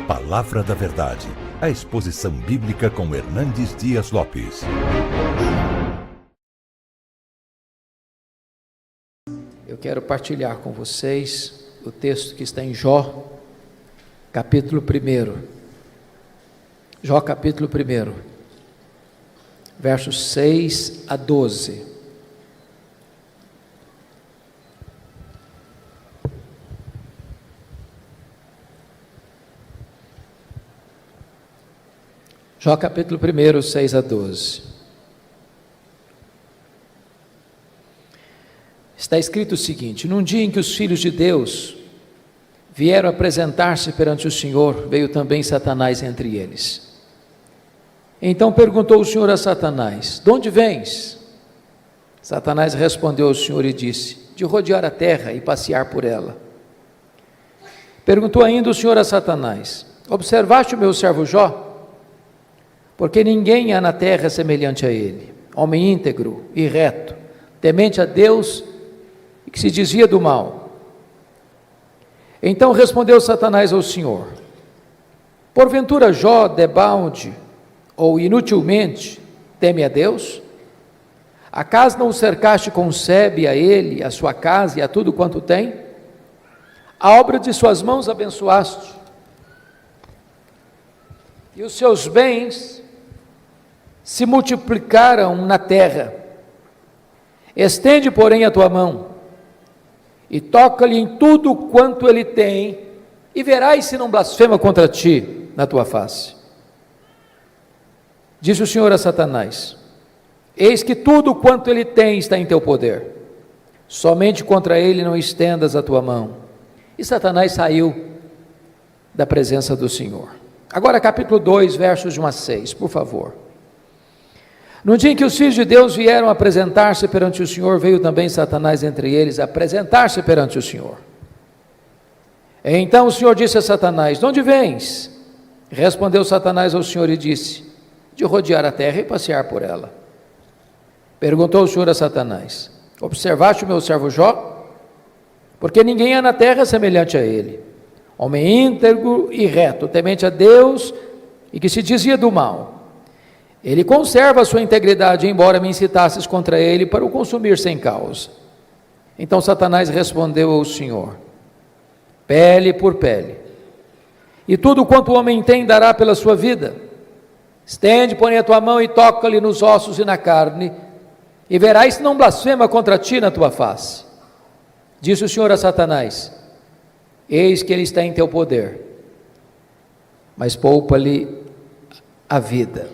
Palavra da Verdade, a exposição bíblica com Hernandes Dias Lopes. Eu quero partilhar com vocês o texto que está em Jó, capítulo 1. Jó, capítulo 1, versos 6 a 12. Jó, capítulo 1, 6 a 12. Está escrito o seguinte: num dia em que os filhos de Deus vieram apresentar-se perante o Senhor, veio também Satanás entre eles. Então perguntou o Senhor a Satanás: de onde vens? Satanás respondeu ao Senhor e disse: de rodear a terra e passear por ela. Perguntou ainda o Senhor a Satanás: observaste o meu servo Jó? Porque ninguém há na terra semelhante a ele, homem íntegro e reto, temente a Deus e que se desvia do mal. Então respondeu Satanás ao Senhor: porventura Jó debalde ou inutilmente teme a Deus? Acaso não o cercaste com sebe a ele, a sua casa e a tudo quanto tem? A obra de suas mãos abençoaste, e os seus bens se multiplicaram na terra. Estende, porém, a tua mão e toca-lhe em tudo quanto ele tem, e verás se não blasfema contra ti na tua face. Disse o Senhor a Satanás: eis que tudo quanto ele tem está em teu poder, somente contra ele não estendas a tua mão. E Satanás saiu da presença do Senhor. Agora capítulo 2, versos de 1 a 6, por favor. No dia em que os filhos de Deus vieram apresentar-se perante o Senhor, veio também Satanás entre eles apresentar-se perante o Senhor. Então o Senhor disse a Satanás: de onde vens? Respondeu Satanás ao Senhor e disse: de rodear a terra e passear por ela. Perguntou o Senhor a Satanás: observaste o meu servo Jó? Porque ninguém há na terra semelhante a ele, homem íntegro e reto, temente a Deus e que se desvia do mal. Ele conserva a sua integridade, embora me incitasses contra ele para o consumir sem causa. Então Satanás respondeu ao Senhor: pele por pele, e tudo quanto o homem tem dará pela sua vida. Estende, porém, a tua mão e toca-lhe nos ossos e na carne, e verás se não blasfema contra ti na tua face. Disse o Senhor a Satanás: eis que ele está em teu poder, mas poupa-lhe a vida.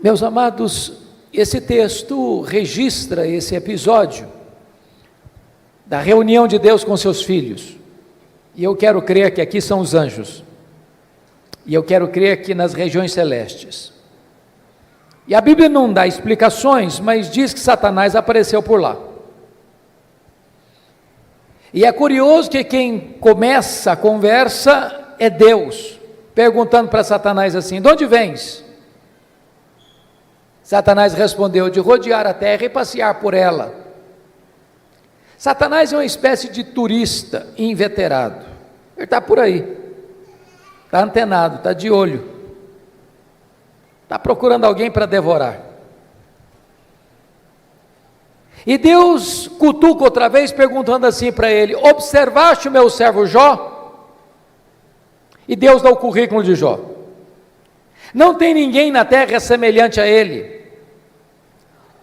Meus amados, esse texto registra esse episódio da reunião de Deus com seus filhos, e eu quero crer que aqui são os anjos, e eu quero crer que nas regiões celestes. E a Bíblia não dá explicações, mas diz que Satanás apareceu por lá. E é curioso que quem começa a conversa é Deus, perguntando para Satanás assim: de onde vens? Satanás respondeu: de rodear a terra e passear por ela. Satanás é uma espécie de turista inveterado. Ele está por aí, está antenado, está de olho, está procurando alguém para devorar. E Deus cutuca outra vez, perguntando assim para ele: observaste o meu servo Jó? E Deus dá o currículo de Jó. Não tem ninguém na terra semelhante a ele,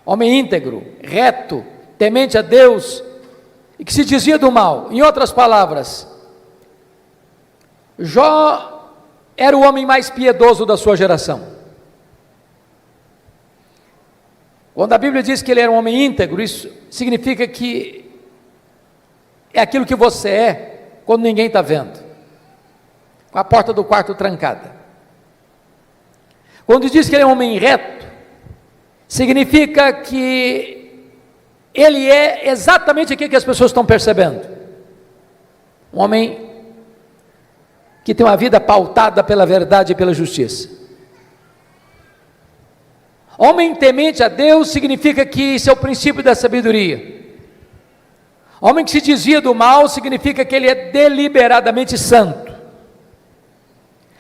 homem íntegro, reto, temente a Deus e que se desvia do mal. Em outras palavras, Jó era o homem mais piedoso da sua geração. Quando a Bíblia diz que ele era um homem íntegro, isso significa que é aquilo que você é quando ninguém está vendo, com a porta do quarto trancada. Quando diz que ele é um homem reto, significa que ele é exatamente aquilo que as pessoas estão percebendo. Um homem que tem uma vida pautada pela verdade e pela justiça. Homem temente a Deus significa que isso é o princípio da sabedoria. Homem que se desvia do mal significa que ele é deliberadamente santo.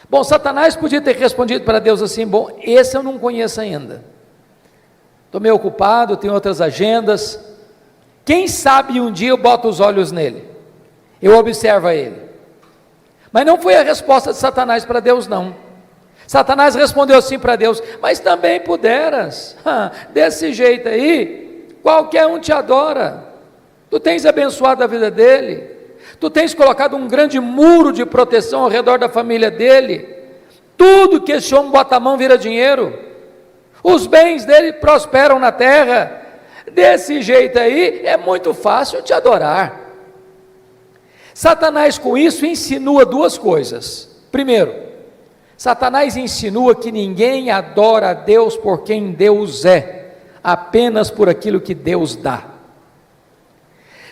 Bom, Satanás podia ter respondido para Deus assim: bom, esse eu não conheço ainda, estou meio ocupado, tenho outras agendas, quem sabe um dia eu boto os olhos nele, eu observo ele. Mas não foi a resposta de Satanás para Deus, não. Satanás respondeu assim para Deus: mas também puderas, desse jeito aí, qualquer um te adora, tu tens abençoado a vida dele, tu tens colocado um grande muro de proteção ao redor da família dele, tudo que esse homem bota a mão vira dinheiro, os bens dele prosperam na terra, desse jeito aí é muito fácil te adorar. Satanás com isso insinua duas coisas. Primeiro, Satanás insinua que ninguém adora a Deus por quem Deus é, apenas por aquilo que Deus dá.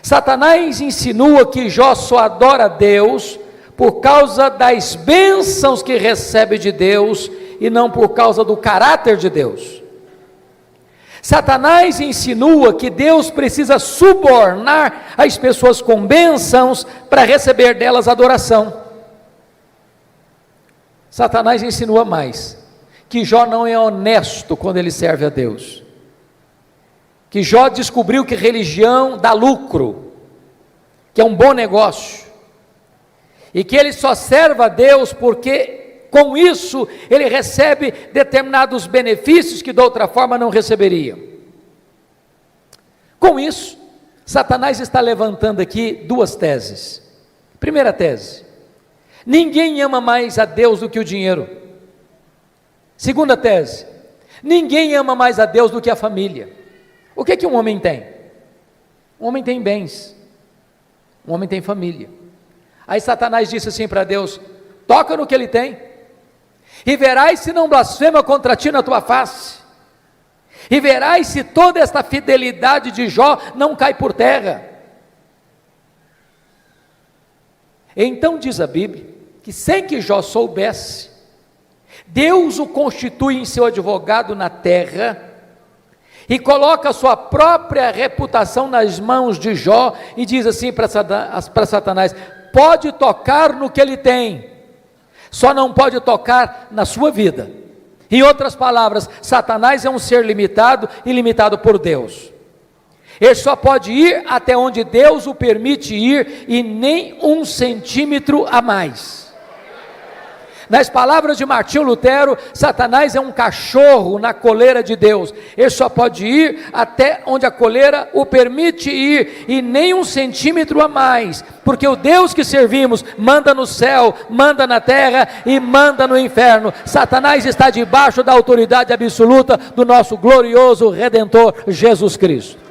Satanás insinua que Jó só adora a Deus por causa das bênçãos que recebe de Deus e não por causa do caráter de Deus. Satanás insinua que Deus precisa subornar as pessoas com bênçãos para receber delas adoração. Satanás insinua mais, que Jó não é honesto quando ele serve a Deus, que Jó descobriu que religião dá lucro, que é um bom negócio, e que ele só serve a Deus porque com isso ele recebe determinados benefícios que de outra forma não receberia. Com isso, Satanás está levantando aqui duas teses. Primeira tese: ninguém ama mais a Deus do que o dinheiro. Segunda tese: ninguém ama mais a Deus do que a família. O que um homem tem? Um homem tem bens, um homem tem família. Aí Satanás disse assim para Deus: toca no que ele tem, e verás se não blasfema contra ti na tua face, e verás se toda esta fidelidade de Jó não cai por terra. Então diz a Bíblia, que sem que Jó soubesse, Deus o constitui em seu advogado na terra, e coloca a sua própria reputação nas mãos de Jó, e diz assim para Satanás: pode tocar no que ele tem, só não pode tocar na sua vida. Em outras palavras, Satanás é um ser limitado e limitado por Deus. Ele só pode ir até onde Deus o permite ir, e nem 1 centímetro a mais. Nas palavras de Martinho Lutero, Satanás é um cachorro na coleira de Deus. Ele só pode ir até onde a coleira o permite ir, e nem 1 centímetro a mais, porque o Deus que servimos manda no céu, manda na terra e manda no inferno. Satanás está debaixo da autoridade absoluta do nosso glorioso Redentor Jesus Cristo.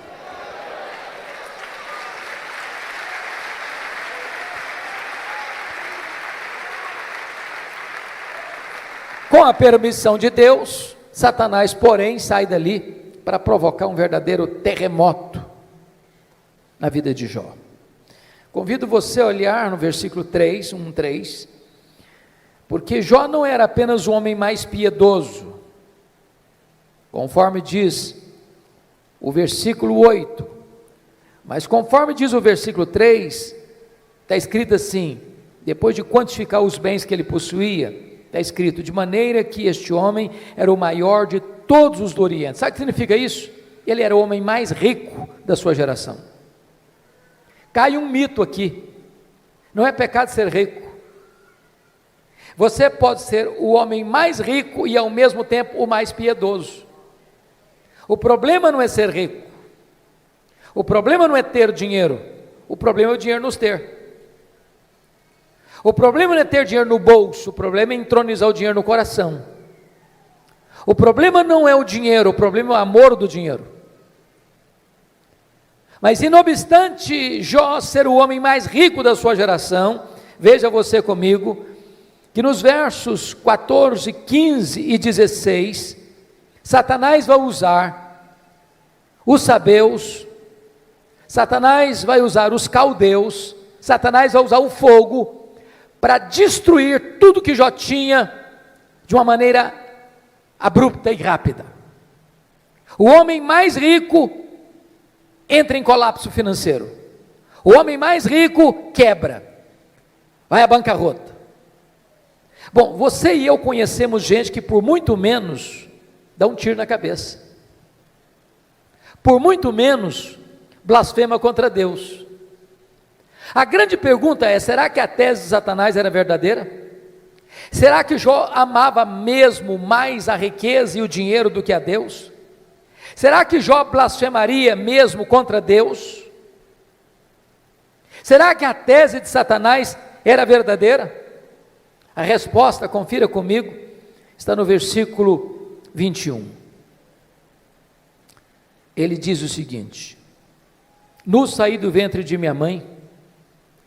Com a permissão de Deus, Satanás, porém, sai dali para provocar um verdadeiro terremoto na vida de Jó. Convido você a olhar no versículo 3, 1:3, porque Jó não era apenas o homem mais piedoso, conforme diz o versículo 8, mas conforme diz o versículo 3, está escrito assim, depois de quantificar os bens que ele possuía, está escrito: de maneira que este homem era o maior de todos os do Oriente. Sabe o que significa isso? Ele era o homem mais rico da sua geração. Cai um mito aqui: não é pecado ser rico. Você pode ser o homem mais rico e ao mesmo tempo o mais piedoso. O problema não é ser rico, o problema não é ter dinheiro, o problema é o dinheiro nos ter. O problema não é ter dinheiro no bolso, o problema é entronizar o dinheiro no coração. O problema não é o dinheiro, o problema é o amor do dinheiro. Mas não obstante Jó ser o homem mais rico da sua geração, veja você comigo, que nos versos 14, 15 e 16, Satanás vai usar os sabeus, Satanás vai usar os caldeus, Satanás vai usar o fogo, para destruir tudo que Jó tinha de uma maneira abrupta e rápida. O homem mais rico entra em colapso financeiro. O homem mais rico quebra, vai à bancarrota. Bom, você e eu conhecemos gente que por muito menos dá um tiro na cabeça, por muito menos blasfema contra Deus. A grande pergunta é: será que a tese de Satanás era verdadeira? Será que Jó amava mesmo mais a riqueza e o dinheiro do que a Deus? Será que Jó blasfemaria mesmo contra Deus? Será que a tese de Satanás era verdadeira? A resposta, confira comigo, está no versículo 21. Ele diz o seguinte: nu saí do ventre de minha mãe,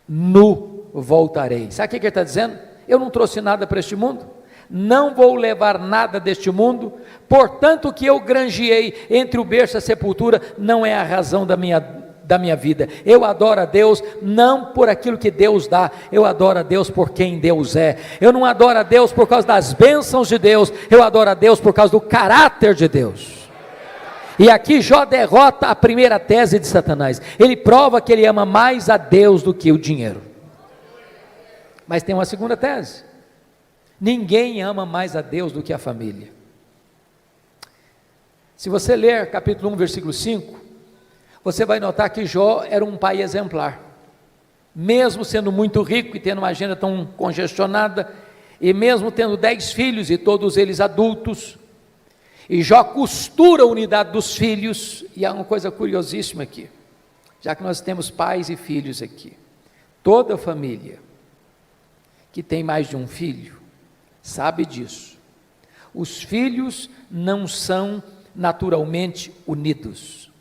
nu voltarei. Sabe o que ele está dizendo? Eu não trouxe nada para este mundo, não vou levar nada deste mundo, portanto o que eu granjeei entre o berço e a sepultura não é a razão da minha vida. Eu adoro a Deus não por aquilo que Deus dá, eu adoro a Deus por quem Deus é. Eu não adoro a Deus por causa das bênçãos de Deus, eu adoro a Deus por causa do caráter de Deus. E aqui Jó derrota a primeira tese de Satanás. Ele prova que ele ama mais a Deus do que o dinheiro. Mas tem uma segunda tese: ninguém ama mais a Deus do que a família. Se você ler capítulo 1, versículo 5, você vai notar que Jó era um pai exemplar. Mesmo sendo muito rico e tendo uma agenda tão congestionada, e mesmo tendo 10 filhos e todos eles adultos, e Jó costura a unidade dos filhos. E há uma coisa curiosíssima aqui, já que nós temos pais e filhos aqui, toda família que tem mais de um filho sabe disso. Os filhos não são naturalmente unidos.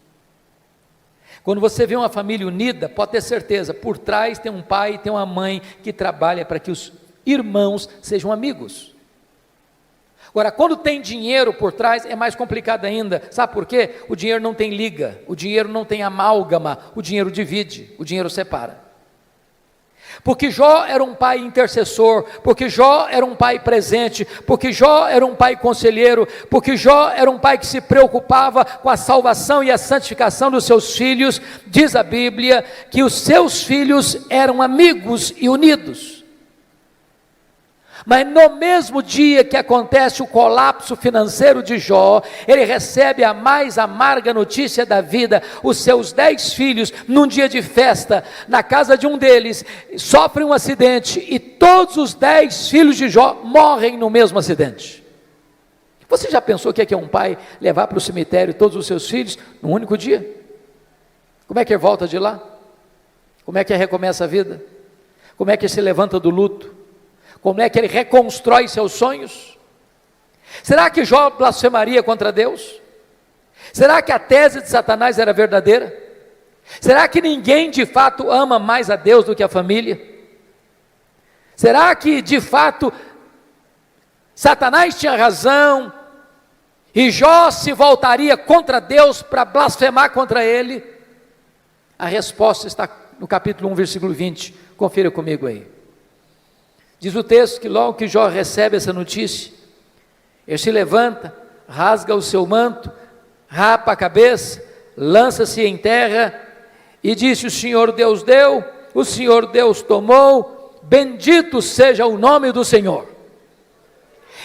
Quando você vê uma família unida, pode ter certeza, por trás tem um pai e tem uma mãe que trabalha para que os irmãos sejam amigos. Agora, quando tem dinheiro por trás, é mais complicado ainda. Sabe por quê? O dinheiro não tem liga, o dinheiro não tem amálgama, o dinheiro divide, o dinheiro separa. Porque Jó era um pai intercessor, porque Jó era um pai presente, porque Jó era um pai conselheiro, porque Jó era um pai que se preocupava com a salvação e a santificação dos seus filhos. Diz a Bíblia que os seus filhos eram amigos e unidos. Mas no mesmo dia que acontece o colapso financeiro de Jó, ele recebe a mais amarga notícia da vida. Os seus 10 filhos, num dia de festa, na casa de um deles, sofrem um acidente, e todos os 10 filhos de Jó morrem no mesmo acidente. Você já pensou o que é um pai levar para o cemitério todos os seus filhos num único dia? Como é que ele volta de lá? Como é que ele recomeça a vida? Como é que ele se levanta do luto? Como é que ele reconstrói seus sonhos? Será que Jó blasfemaria contra Deus? Será que a tese de Satanás era verdadeira? Será que ninguém de fato ama mais a Deus do que a família? Será que de fato Satanás tinha razão e Jó se voltaria contra Deus para blasfemar contra ele? A resposta está no capítulo 1, versículo 20, confira comigo aí. Diz o texto que logo que Jó recebe essa notícia, ele se levanta, rasga o seu manto, rapa a cabeça, lança-se em terra e disse: o Senhor Deus deu, o Senhor Deus tomou, bendito seja o nome do Senhor.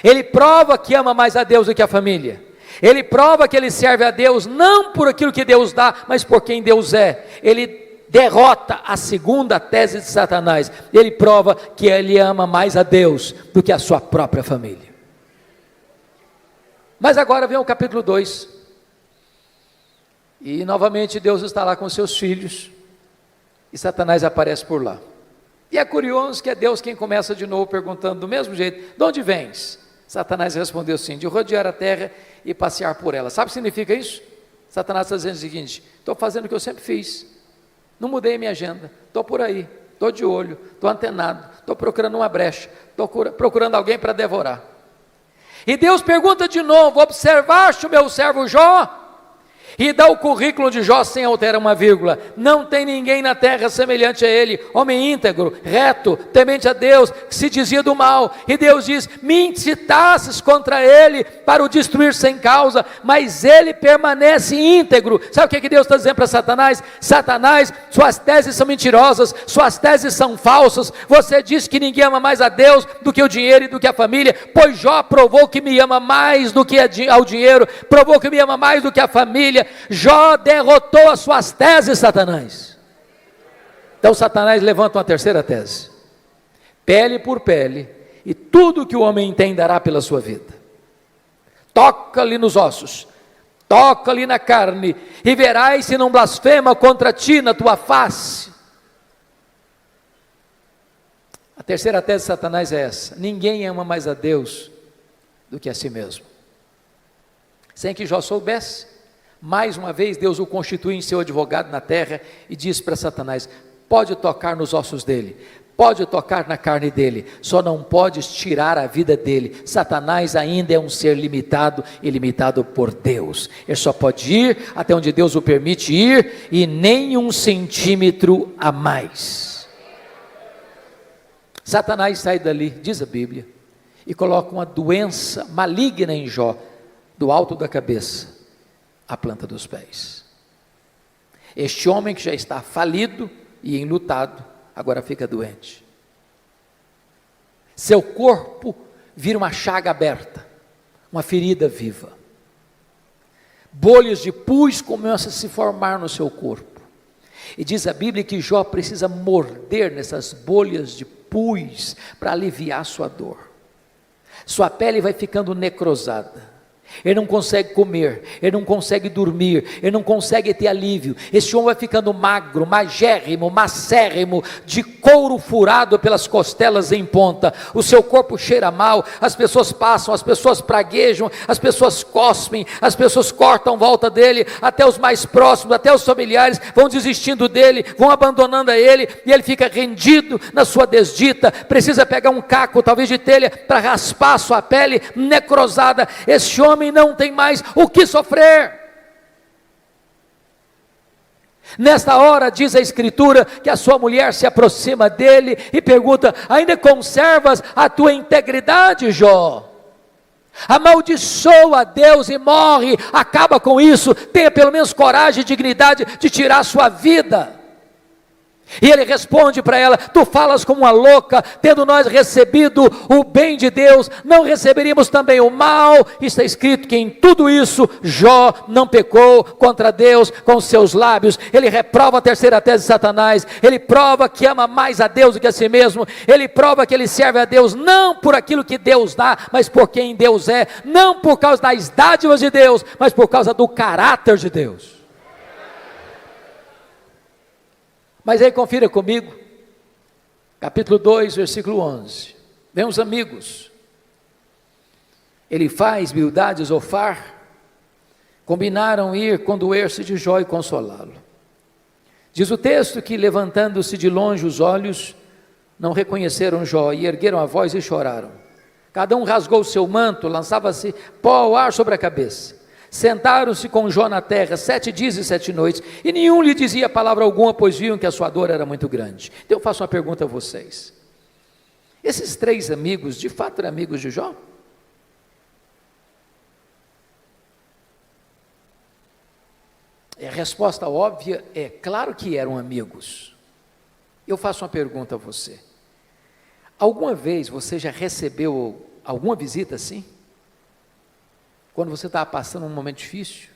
Ele prova que ama mais a Deus do que a família. Ele prova que ele serve a Deus não por aquilo que Deus dá, mas por quem Deus é. Ele derrota a segunda tese de Satanás. Ele prova que ele ama mais a Deus do que a sua própria família. Mas agora vem o capítulo 2. E novamente Deus está lá com seus filhos, e Satanás aparece por lá. E é curioso que é Deus quem começa de novo perguntando do mesmo jeito: de onde vens? Satanás respondeu assim: de rodear a terra e passear por ela. Sabe o que significa isso? Satanás está dizendo o seguinte: estou fazendo o que eu sempre fiz. Não mudei minha agenda, estou por aí, estou de olho, estou antenado, estou procurando uma brecha, estou procurando alguém para devorar. E Deus pergunta de novo: observaste o meu servo Jó? E dá o currículo de Jó sem alterar uma vírgula. Não tem ninguém na terra semelhante a ele, homem íntegro, reto, temente a Deus, que se dizia do mal. E Deus diz: me incitasses contra ele para o destruir sem causa, mas ele permanece íntegro. Sabe o que Deus está dizendo para Satanás? Satanás, suas teses são mentirosas, suas teses são falsas. Você diz que ninguém ama mais a Deus do que o dinheiro e do que a família, pois Jó provou que me ama mais do que ao dinheiro, provou que me ama mais do que a família. Jó derrotou as suas teses, Satanás. Então Satanás levanta uma terceira tese: pele por pele, e tudo que o homem tem dará pela sua vida. Toca-lhe nos ossos, toca-lhe na carne, e verás se não blasfema contra ti na tua face. A terceira tese de Satanás é essa: ninguém ama mais a Deus do que a si mesmo. Sem que Jó soubesse, mais uma vez Deus o constitui em seu advogado na terra e diz para Satanás: pode tocar nos ossos dele, pode tocar na carne dele, só não podes tirar a vida dele. Satanás ainda é um ser limitado e limitado por Deus. Ele só pode ir até onde Deus o permite ir, e nem 1 centímetro a mais. Satanás sai dali, diz a Bíblia, e coloca uma doença maligna em Jó, do alto da cabeça à planta dos pés. Este homem que já está falido e enlutado, agora fica doente. Seu corpo vira uma chaga aberta, uma ferida viva. Bolhas de pus começam a se formar no seu corpo. E diz a Bíblia que Jó precisa morder nessas bolhas de pus para aliviar sua dor. Sua pele vai ficando necrosada. Ele não consegue comer, ele não consegue dormir, ele não consegue ter alívio. Esse homem vai ficando magro, magérrimo, macérrimo, de couro furado pelas costelas em ponta. O seu corpo cheira mal, as pessoas passam, as pessoas praguejam, as pessoas cospem, as pessoas cortam volta dele, até os mais próximos, até os familiares vão desistindo dele, vão abandonando a ele, e ele fica rendido na sua desdita. Precisa pegar um caco, talvez de telha, para raspar a sua pele necrosada. Esse homem não tem mais o que sofrer. Nesta hora, diz a Escritura, que a sua mulher se aproxima dele e pergunta: ainda conservas a tua integridade, Jó? Amaldiçoa a Deus e morre, acaba com isso, tenha pelo menos coragem e dignidade de tirar a sua vida. E ele responde para ela: tu falas como uma louca, tendo nós recebido o bem de Deus, não receberíamos também o mal? Está escrito que em tudo isso Jó não pecou contra Deus com os seus lábios. Ele reprova a terceira tese de Satanás, ele prova que ama mais a Deus do que a si mesmo, ele prova que ele serve a Deus não por aquilo que Deus dá, mas por quem Deus é, não por causa das dádivas de Deus, mas por causa do caráter de Deus. Mas aí confira comigo, capítulo 2, versículo 11, vem os amigos, Elifaz, Bildade e Zofar, combinaram ir condoer-se de Jó e consolá-lo. Diz o texto que, levantando-se de longe os olhos, não reconheceram Jó, e ergueram a voz e choraram. Cada um rasgou o seu manto, lançava-se pó ao ar sobre a cabeça. Sentaram-se com Jó na terra 7 dias e 7 noites, e nenhum lhe dizia palavra alguma, pois viam que a sua dor era muito grande. Então eu faço uma pergunta a vocês: esses 3 amigos, de fato eram amigos de Jó? A resposta óbvia é: claro que eram amigos. Eu faço uma pergunta a você: alguma vez você já recebeu alguma visita assim? Quando você estava passando um momento difícil,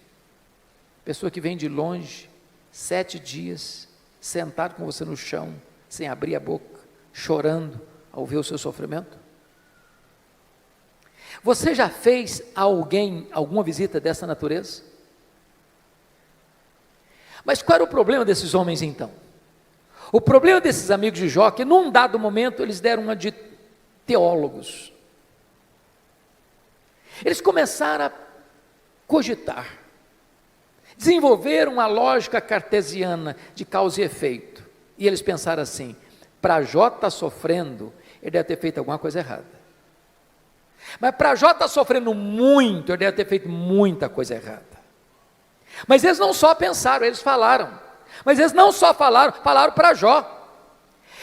pessoa que vem de longe, 7 dias, sentado com você no chão, sem abrir a boca, chorando ao ver o seu sofrimento? Você já fez a alguém alguma visita dessa natureza? Mas qual era o problema desses homens então? O problema desses amigos de Jó, que num dado momento eles deram uma de teólogos. Eles começaram a cogitar, desenvolveram uma lógica cartesiana de causa e efeito, e eles pensaram assim: para Jó estar sofrendo, ele deve ter feito alguma coisa errada, mas para Jó estar sofrendo muito, ele deve ter feito muita coisa errada. Mas eles não só pensaram, eles falaram. Mas eles não só falaram, falaram para Jó.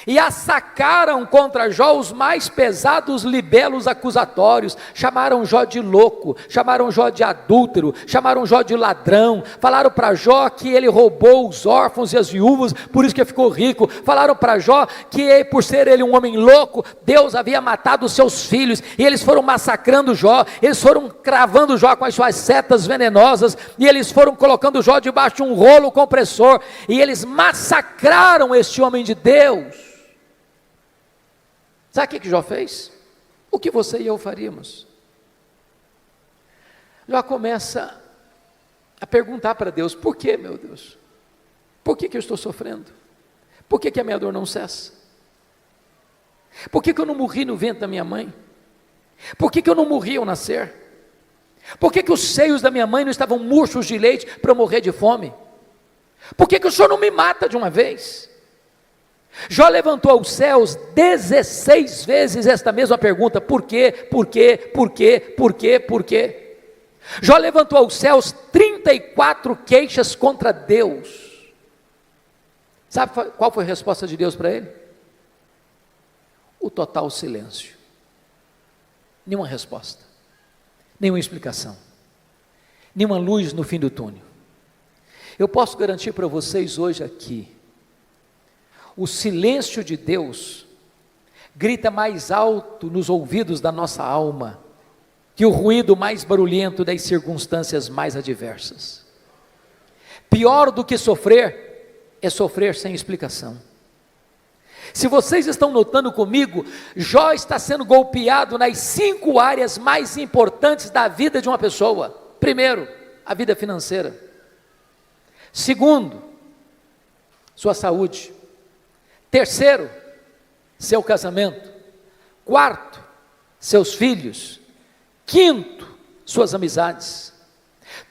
E assacaram contra Jó os mais pesados libelos acusatórios, chamaram Jó de louco, chamaram Jó de adúltero, chamaram Jó de ladrão, falaram para Jó que ele roubou os órfãos e as viúvas, por isso que ficou rico, falaram para Jó que por ser ele um homem louco, Deus havia matado os seus filhos, e eles foram massacrando Jó, eles foram cravando Jó com as suas setas venenosas, e eles foram colocando Jó debaixo de um rolo compressor, e eles massacraram este homem de Deus. Sabe o que Jó fez? O que você e eu faríamos? Jó começa a perguntar para Deus: por que, meu Deus? Por que eu estou sofrendo? Por que a minha dor não cessa? Por que eu não morri no ventre da minha mãe? Por que eu não morri ao nascer? Por que os seios da minha mãe não estavam murchos de leite para eu morrer de fome? Por que o Senhor não me mata de uma vez? Jó levantou aos céus 16 vezes esta mesma pergunta: por quê, por quê, por quê, por quê, por quê? Jó levantou aos céus 34 queixas contra Deus. Sabe qual foi a resposta de Deus para ele? O total silêncio. Nenhuma resposta, nenhuma explicação, nenhuma luz no fim do túnel. Eu posso garantir para vocês hoje aqui, o silêncio de Deus grita mais alto nos ouvidos da nossa alma que o ruído mais barulhento das circunstâncias mais adversas. Pior do que sofrer é sofrer sem explicação. Se vocês estão notando comigo, Jó está sendo golpeado nas 5 áreas mais importantes da vida de uma pessoa. Primeiro, a vida financeira. Segundo, sua saúde. Terceiro, seu casamento. Quarto, seus filhos. Quinto, suas amizades.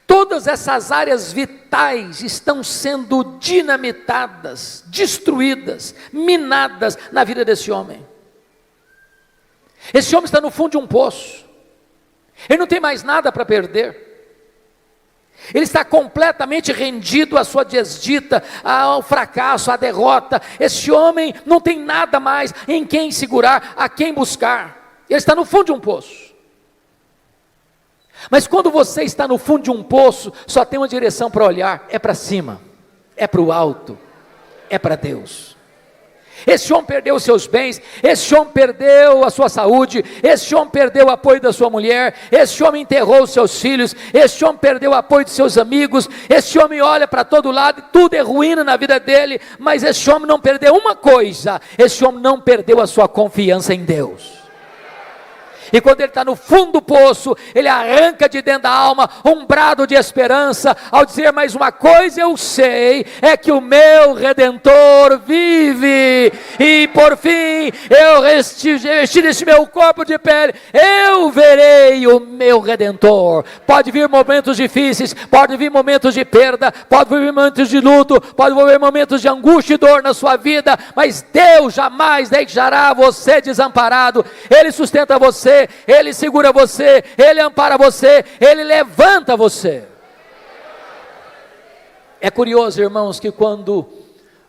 Todas essas áreas vitais estão sendo dinamitadas, destruídas, minadas na vida desse homem. Esse homem está no fundo de um poço. Ele não tem mais nada para perder. Ele está completamente rendido à sua desdita, ao fracasso, à derrota. Esse homem não tem nada mais em quem segurar, a quem buscar. Ele está no fundo de um poço. Mas quando você está no fundo de um poço, só tem uma direção para olhar: é para cima, é para o alto, é para Deus. Esse homem perdeu os seus bens, esse homem perdeu a sua saúde, esse homem perdeu o apoio da sua mulher, esse homem enterrou os seus filhos, esse homem perdeu o apoio de seus amigos, esse homem olha para todo lado e tudo é ruína na vida dele, mas esse homem não perdeu uma coisa: esse homem não perdeu a sua confiança em Deus. E quando ele está no fundo do poço, ele arranca de dentro da alma um brado de esperança, ao dizer: mas uma coisa eu sei, é que o meu Redentor vive, e por fim, eu vestir esse meu corpo de pele, eu verei o meu Redentor. Pode vir momentos difíceis, pode vir momentos de perda, pode vir momentos de luto, pode vir momentos de angústia e dor na sua vida, mas Deus jamais deixará você desamparado. Ele sustenta você, Ele segura você, Ele ampara você, Ele levanta você. É curioso, irmãos, que quando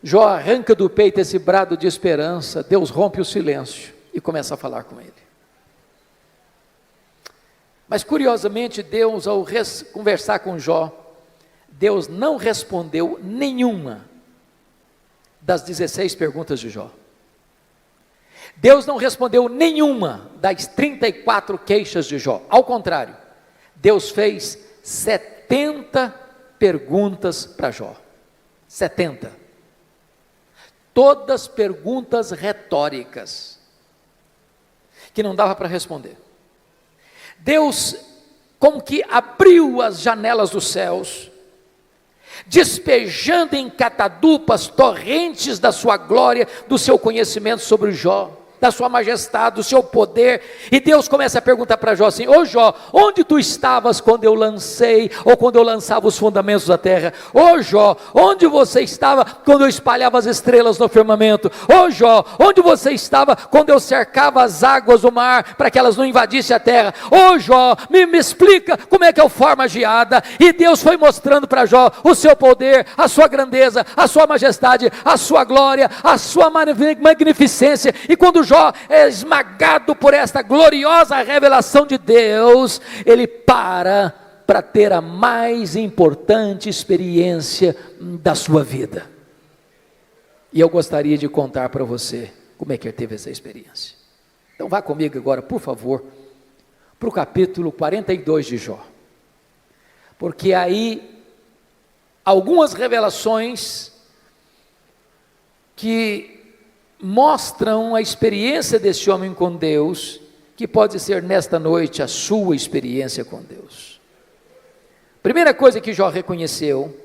Jó arranca do peito esse brado de esperança, Deus rompe o silêncio e começa a falar com ele. Mas curiosamente, Deus, ao conversar com Jó, Deus não respondeu nenhuma das 16 perguntas de Jó. Deus não respondeu nenhuma das 34 queixas de Jó. Ao contrário, Deus fez 70 perguntas para Jó. 70. Todas perguntas retóricas, que não dava para responder. Deus como que abriu as janelas dos céus, despejando em catadupas torrentes da sua glória, do seu conhecimento sobre Jó. da sua majestade, do seu poder, e Deus começa a perguntar para Jó assim: ô Jó, onde tu estavas quando eu lancei, ou quando eu lançava os fundamentos da terra? Ô Jó, onde você estava quando eu espalhava as estrelas no firmamento? Ô Jó, onde você estava quando eu cercava as águas do mar, para que elas não invadissem a terra? Ô Jó, me explica como é que eu formo a geada. E Deus foi mostrando para Jó o seu poder, a sua grandeza, a sua majestade, a sua glória, a sua magnificência. E quando Jó é esmagado por esta gloriosa revelação de Deus, ele para ter a mais importante experiência da sua vida. E eu gostaria de contar para você como é que ele teve essa experiência. Então vá comigo agora, por favor, para o capítulo 42 de Jó. Porque aí algumas revelações que mostram a experiência desse homem com Deus, que pode ser nesta noite a sua experiência com Deus. Primeira coisa que Jó reconheceu,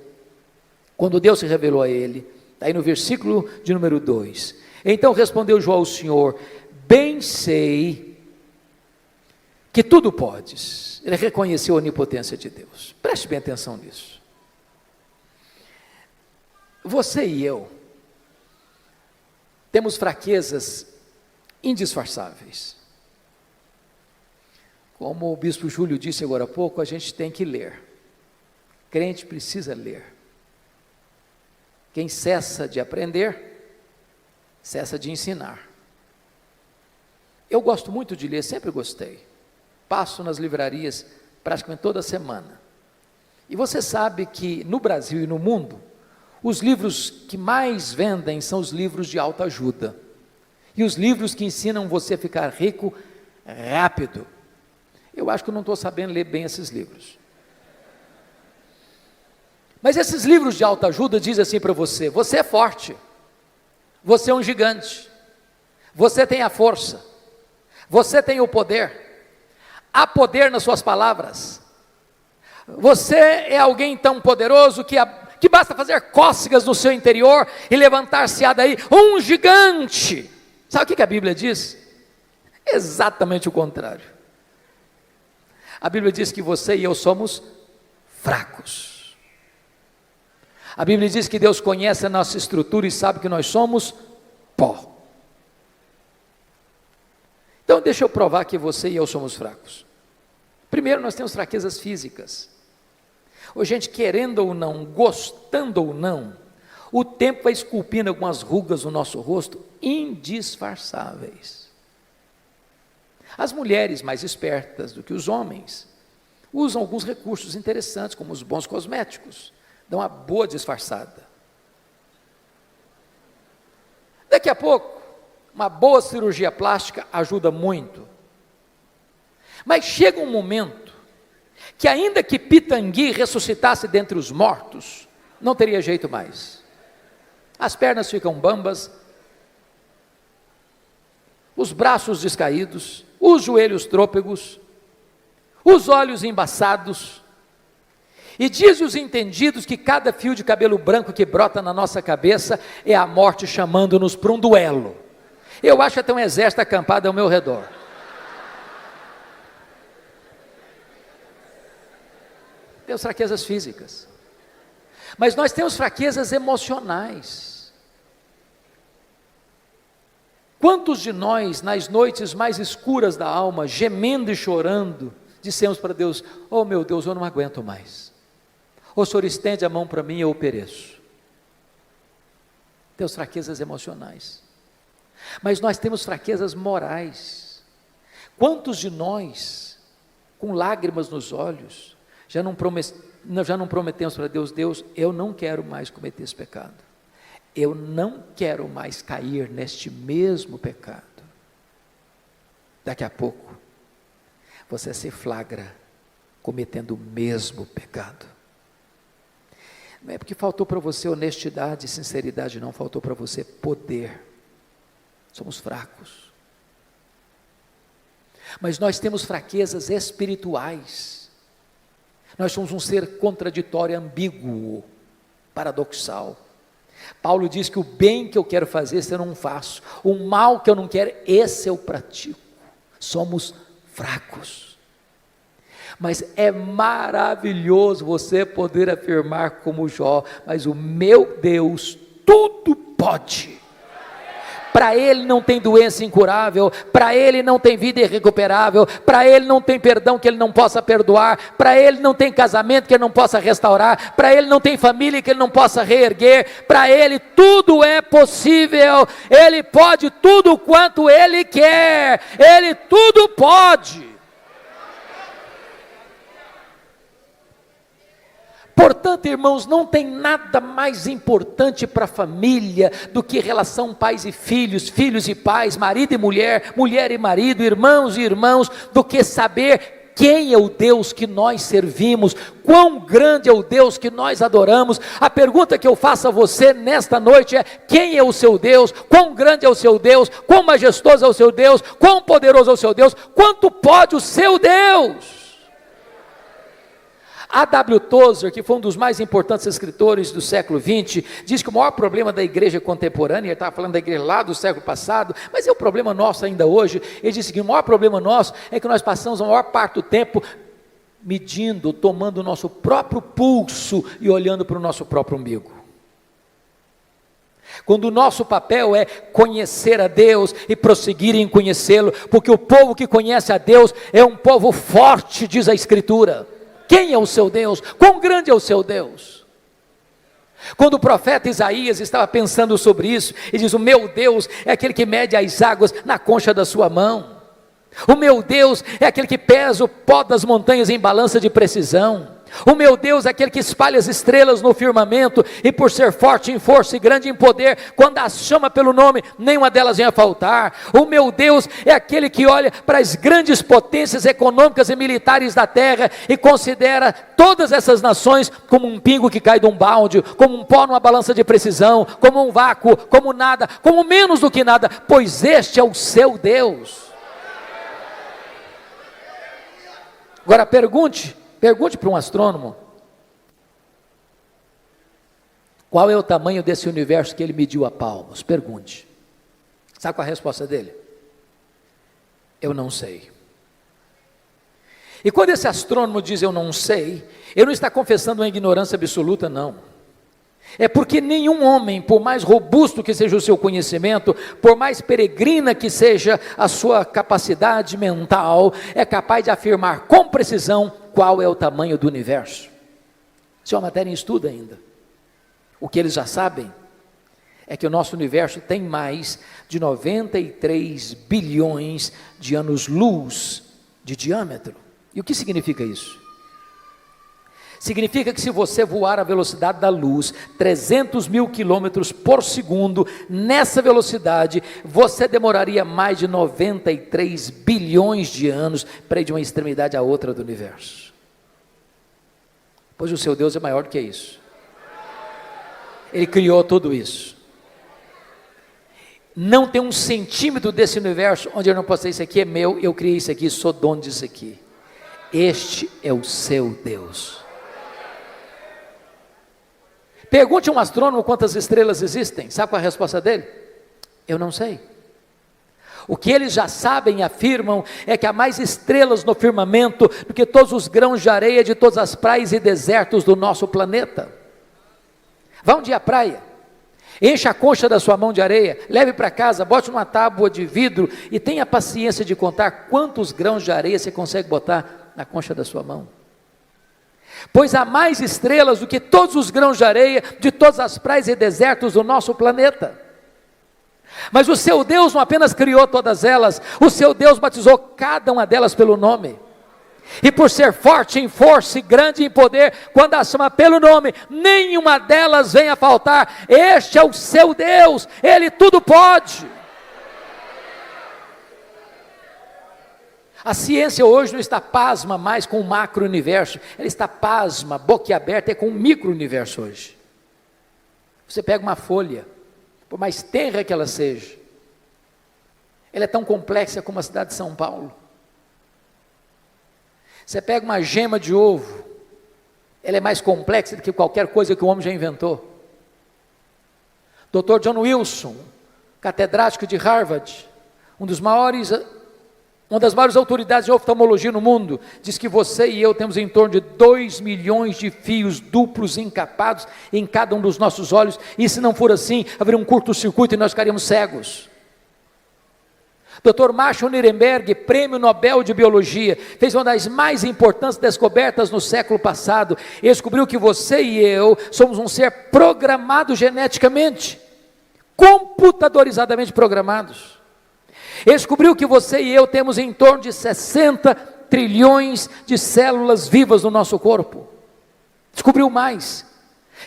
quando Deus se revelou a ele, está aí no versículo de número 2. Então respondeu Jó ao Senhor: bem sei que tudo podes. Ele reconheceu a onipotência de Deus. Preste bem atenção nisso. Você e eu temos fraquezas indisfarçáveis. Como o bispo Júlio disse agora há pouco, a gente tem que ler. Crente precisa ler. Quem cessa de aprender, cessa de ensinar. Eu gosto muito de ler, sempre gostei. Passo nas livrarias praticamente toda semana. E você sabe que no Brasil e no mundo, os livros que mais vendem são os livros de autoajuda. E os livros que ensinam você a ficar rico rápido. Eu acho que eu não estou sabendo ler bem esses livros. Mas esses livros de autoajuda dizem assim para você: você é forte, você é um gigante, você tem a força, você tem o poder, há poder nas suas palavras, você é alguém tão poderoso que basta fazer cócegas no seu interior e levantar-se-á daí um gigante. Sabe o que a Bíblia diz? Exatamente o contrário. A Bíblia diz que você e eu somos fracos. A Bíblia diz que Deus conhece a nossa estrutura e sabe que nós somos pó. Então deixa eu provar que você e eu somos fracos. Primeiro, nós temos fraquezas físicas. Ô, gente, querendo ou não, gostando ou não, o tempo vai esculpindo algumas rugas no nosso rosto indisfarçáveis. As mulheres mais espertas do que os homens usam alguns recursos interessantes, como os bons cosméticos, dão uma boa disfarçada. Daqui a pouco, uma boa cirurgia plástica ajuda muito. Mas chega um momento que, ainda que Pitangui ressuscitasse dentre os mortos, não teria jeito mais. As pernas ficam bambas, os braços descaídos, os joelhos trôpegos, os olhos embaçados. E diz os entendidos que cada fio de cabelo branco que brota na nossa cabeça é a morte chamando-nos para um duelo. Eu acho até um exército acampado ao meu redor. Temos fraquezas físicas, mas nós temos fraquezas emocionais. Quantos de nós, nas noites mais escuras da alma, gemendo e chorando, dissemos para Deus: oh meu Deus, eu não aguento mais. O Senhor estende a mão para mim e eu pereço. Temos fraquezas emocionais, mas nós temos fraquezas morais. Quantos de nós, com lágrimas nos olhos, já não prometemos para Deus: Deus, eu não quero mais cometer esse pecado, eu não quero mais cair neste mesmo pecado. Daqui a pouco, você se flagra cometendo o mesmo pecado. Não é porque faltou para você honestidade e sinceridade, não, faltou para você poder. Somos fracos. Mas nós temos fraquezas espirituais. Nós somos um ser contraditório, ambíguo, paradoxal. Paulo diz que o bem que eu quero fazer, esse eu não faço. O mal que eu não quero, esse eu pratico. Somos fracos. Mas é maravilhoso você poder afirmar como Jó, mas o meu Deus tudo pode. Para Ele não tem doença incurável, para Ele não tem vida irrecuperável, para Ele não tem perdão que Ele não possa perdoar, para Ele não tem casamento que Ele não possa restaurar, para Ele não tem família que Ele não possa reerguer, para Ele tudo é possível, Ele pode tudo quanto Ele quer, Ele tudo pode. Portanto, irmãos, não tem nada mais importante para a família do que relação pais e filhos, filhos e pais, marido e mulher, mulher e marido, irmãos e irmãos, do que saber quem é o Deus que nós servimos, quão grande é o Deus que nós adoramos. A pergunta que eu faço a você nesta noite é: quem é o seu Deus? Quão grande é o seu Deus? Quão majestoso é o seu Deus? Quão poderoso é o seu Deus? Quanto pode o seu Deus? A.W. Tozer, que foi um dos mais importantes escritores do século XX, diz que o maior problema da igreja contemporânea, ele estava falando da igreja lá do século passado, mas é o problema nosso ainda hoje. Ele disse que o maior problema nosso é que nós passamos a maior parte do tempo medindo, tomando o nosso próprio pulso e olhando para o nosso próprio umbigo. Quando o nosso papel é conhecer a Deus e prosseguir em conhecê-lo, porque o povo que conhece a Deus é um povo forte, diz a Escritura. Quem é o seu Deus? Quão grande é o seu Deus? Quando o profeta Isaías estava pensando sobre isso, ele diz: o meu Deus é aquele que mede as águas na concha da sua mão. O meu Deus é aquele que pesa o pó das montanhas em balança de precisão. O meu Deus é aquele que espalha as estrelas no firmamento, e por ser forte em força e grande em poder, quando as chama pelo nome, nenhuma delas vem a faltar. O meu Deus é aquele que olha para as grandes potências econômicas e militares da terra e considera todas essas nações como um pingo que cai de um balde, como um pó numa balança de precisão, como um vácuo, como nada, como menos do que nada, pois este é o seu Deus. Agora pergunte para um astrônomo, qual é o tamanho desse universo que ele mediu a palmos? Pergunte. Sabe qual é a resposta dele? Eu não sei. E quando esse astrônomo diz eu não sei, ele não está confessando uma ignorância absoluta, não. É porque nenhum homem, por mais robusto que seja o seu conhecimento, por mais peregrina que seja a sua capacidade mental, é capaz de afirmar com precisão qual é o tamanho do universo. Isso é uma matéria em estudo ainda. O que eles já sabem é que o nosso universo tem mais de 93 bilhões de anos-luz de diâmetro. E o que significa isso? Significa que se você voar à velocidade da luz, 300 mil quilômetros por segundo, nessa velocidade, você demoraria mais de 93 bilhões de anos para ir de uma extremidade à outra do universo. Pois o seu Deus é maior do que isso. Ele criou tudo isso. Não tem um centímetro desse universo onde eu não posso dizer: isso aqui é meu, eu criei isso aqui, sou dono disso aqui. Este é o seu Deus. Pergunte a um astrônomo quantas estrelas existem. Sabe qual é a resposta dele? Eu não sei. O que eles já sabem e afirmam é que há mais estrelas no firmamento do que todos os grãos de areia de todas as praias e desertos do nosso planeta. Vá um dia à praia, encha a concha da sua mão de areia, leve para casa, bote numa tábua de vidro e tenha paciência de contar quantos grãos de areia você consegue botar na concha da sua mão. Pois há mais estrelas do que todos os grãos de areia de todas as praias e desertos do nosso planeta. Mas o seu Deus não apenas criou todas elas, o seu Deus batizou cada uma delas pelo nome. E por ser forte em força e grande em poder, quando as chama pelo nome, nenhuma delas vem a faltar. Este é o seu Deus, Ele tudo pode. A ciência hoje não está pasma mais com o macro-universo, ela está pasma, boquiaberta, com o micro-universo hoje. Você pega uma folha, por mais tenra que ela seja, ela é tão complexa como a cidade de São Paulo. Você pega uma gema de ovo, ela é mais complexa do que qualquer coisa que o homem já inventou. Dr. John Wilson, catedrático de Harvard, uma das maiores autoridades de oftalmologia no mundo, diz que você e eu temos em torno de 2 milhões de fios duplos encapados em cada um dos nossos olhos, e se não for assim, haveria um curto-circuito e nós ficaríamos cegos. Dr. Marshall Nirenberg, prêmio Nobel de Biologia, fez uma das mais importantes descobertas no século passado. Ele descobriu que você e eu somos um ser programado geneticamente, computadorizadamente programados. Ele descobriu que você e eu temos em torno de 60 trilhões de células vivas no nosso corpo. Descobriu mais,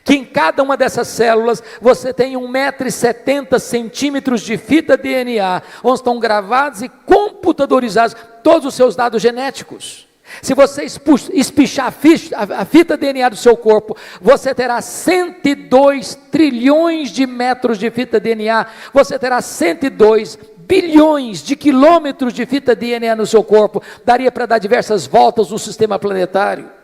que em cada uma dessas células você tem 1,70 m de fita DNA, onde estão gravados e computadorizados todos os seus dados genéticos. Se você espichar a fita DNA do seu corpo, você terá 102 trilhões de metros de fita DNA, você terá 102 bilhões de quilômetros de fita DNA no seu corpo, daria para dar diversas voltas no sistema planetário.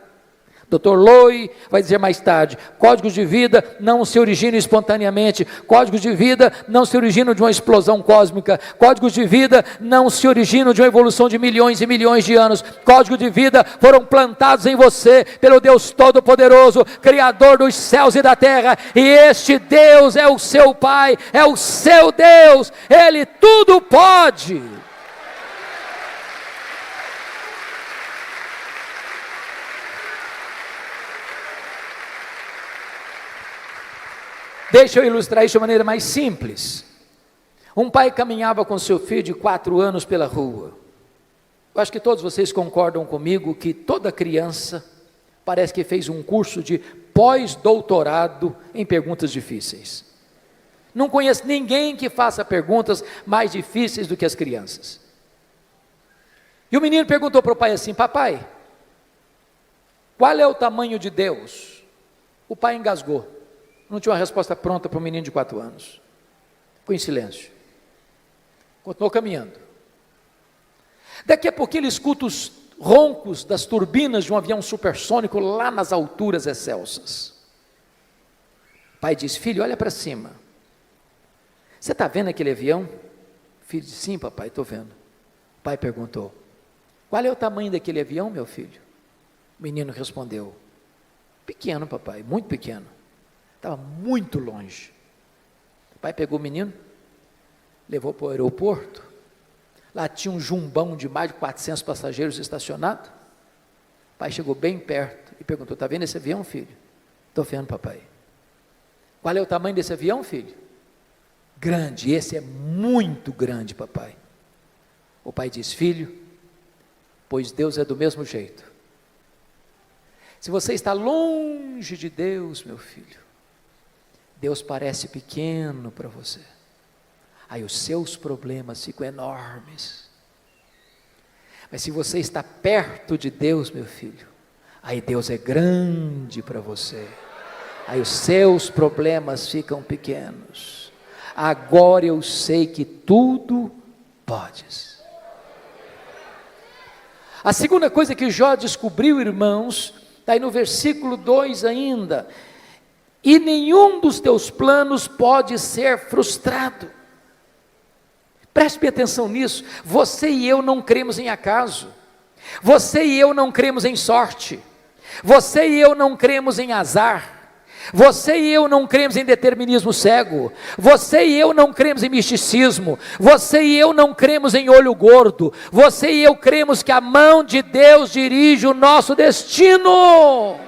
Dr. Loy vai dizer mais tarde, códigos de vida não se originam espontaneamente, códigos de vida não se originam de uma explosão cósmica, códigos de vida não se originam de uma evolução de milhões e milhões de anos, códigos de vida foram plantados em você, pelo Deus Todo-Poderoso, Criador dos céus e da terra, e este Deus é o seu Pai, é o seu Deus, Ele tudo pode. Deixa eu ilustrar isso de maneira mais simples. Um pai caminhava com seu filho de 4 anos pela rua. Eu acho que todos vocês concordam comigo que toda criança parece que fez um curso de pós-doutorado em perguntas difíceis. Não conheço ninguém que faça perguntas mais difíceis do que as crianças. E o menino perguntou para o pai assim: papai, qual é o tamanho de Deus? O pai engasgou. Não tinha uma resposta pronta para um menino de 4 anos. Ficou em silêncio. Continuou caminhando. Daqui a pouquinho ele escuta os roncos das turbinas de um avião supersônico lá nas alturas excelsas. O pai diz: filho, olha para cima. Você está vendo aquele avião? O filho disse: sim, papai, estou vendo. O pai perguntou: qual é o tamanho daquele avião, meu filho? O menino respondeu: pequeno, papai, muito pequeno. Estava muito longe. O pai pegou o menino, levou para o aeroporto. Lá tinha um jumbão de mais de 400 passageiros estacionado. O pai chegou bem perto e perguntou: está vendo esse avião, filho? Estou vendo, papai. Qual é o tamanho desse avião, filho? Grande, esse é muito grande, papai. O pai disse: filho, pois Deus é do mesmo jeito. Se você está longe de Deus, meu filho, Deus parece pequeno para você. Aí os seus problemas ficam enormes. Mas se você está perto de Deus, meu filho, aí Deus é grande para você. Aí os seus problemas ficam pequenos. Agora eu sei que tudo podes. A segunda coisa que Jó descobriu, irmãos, está aí no versículo 2 ainda: e nenhum dos teus planos pode ser frustrado. Preste atenção nisso. Você e eu não cremos em acaso, você e eu não cremos em sorte, você e eu não cremos em azar, você e eu não cremos em determinismo cego, você e eu não cremos em misticismo, você e eu não cremos em olho gordo, você e eu cremos que a mão de Deus dirige o nosso destino.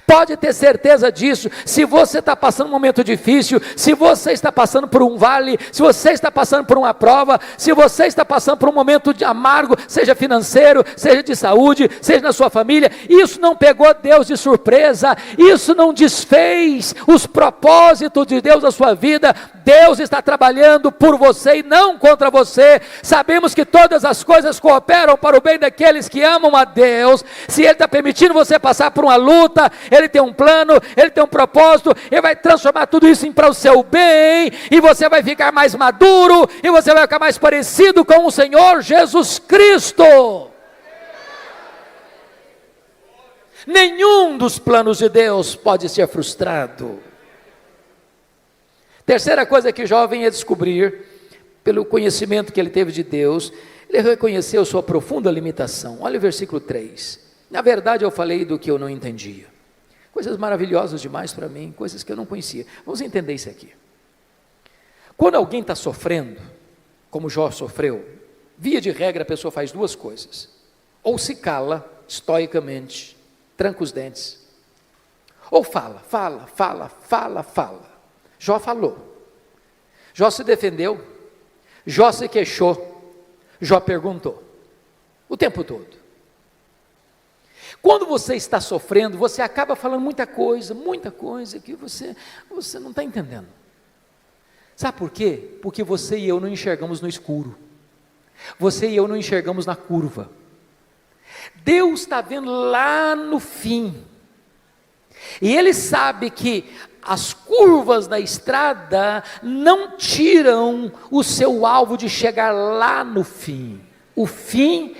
Pode ter certeza disso. Se você está passando um momento difícil, se você está passando por um vale, se você está passando por uma prova, se você está passando por um momento de amargo, seja financeiro, seja de saúde, seja na sua família, isso não pegou Deus de surpresa, isso não desfez os propósitos de Deus na sua vida. Deus está trabalhando por você e não contra você. Sabemos que todas as coisas cooperam para o bem daqueles que amam a Deus. Se Ele está permitindo você passar por uma luta, Ele tem um plano, Ele tem um propósito, Ele vai transformar tudo isso para o seu bem, e você vai ficar mais maduro, e você vai ficar mais parecido com o Senhor Jesus Cristo. Nenhum dos planos de Deus pode ser frustrado. Terceira coisa que Jó vem a descobrir, pelo conhecimento que ele teve de Deus, ele reconheceu sua profunda limitação. Olha o versículo 3. Na verdade, eu falei do que eu não entendia. Coisas maravilhosas demais para mim, coisas que eu não conhecia. Vamos entender isso aqui. Quando alguém está sofrendo, como Jó sofreu, via de regra a pessoa faz duas coisas. Ou se cala, estoicamente, tranca os dentes. Ou fala. Jó falou. Jó se defendeu. Jó se queixou. Jó perguntou. O tempo todo. Quando você está sofrendo, você acaba falando muita coisa que você não está entendendo. Sabe por quê? Porque você e eu não enxergamos no escuro. Você e eu não enxergamos na curva. Deus está vendo lá no fim. E Ele sabe que as curvas da estrada não tiram o seu alvo de chegar lá no fim. O fim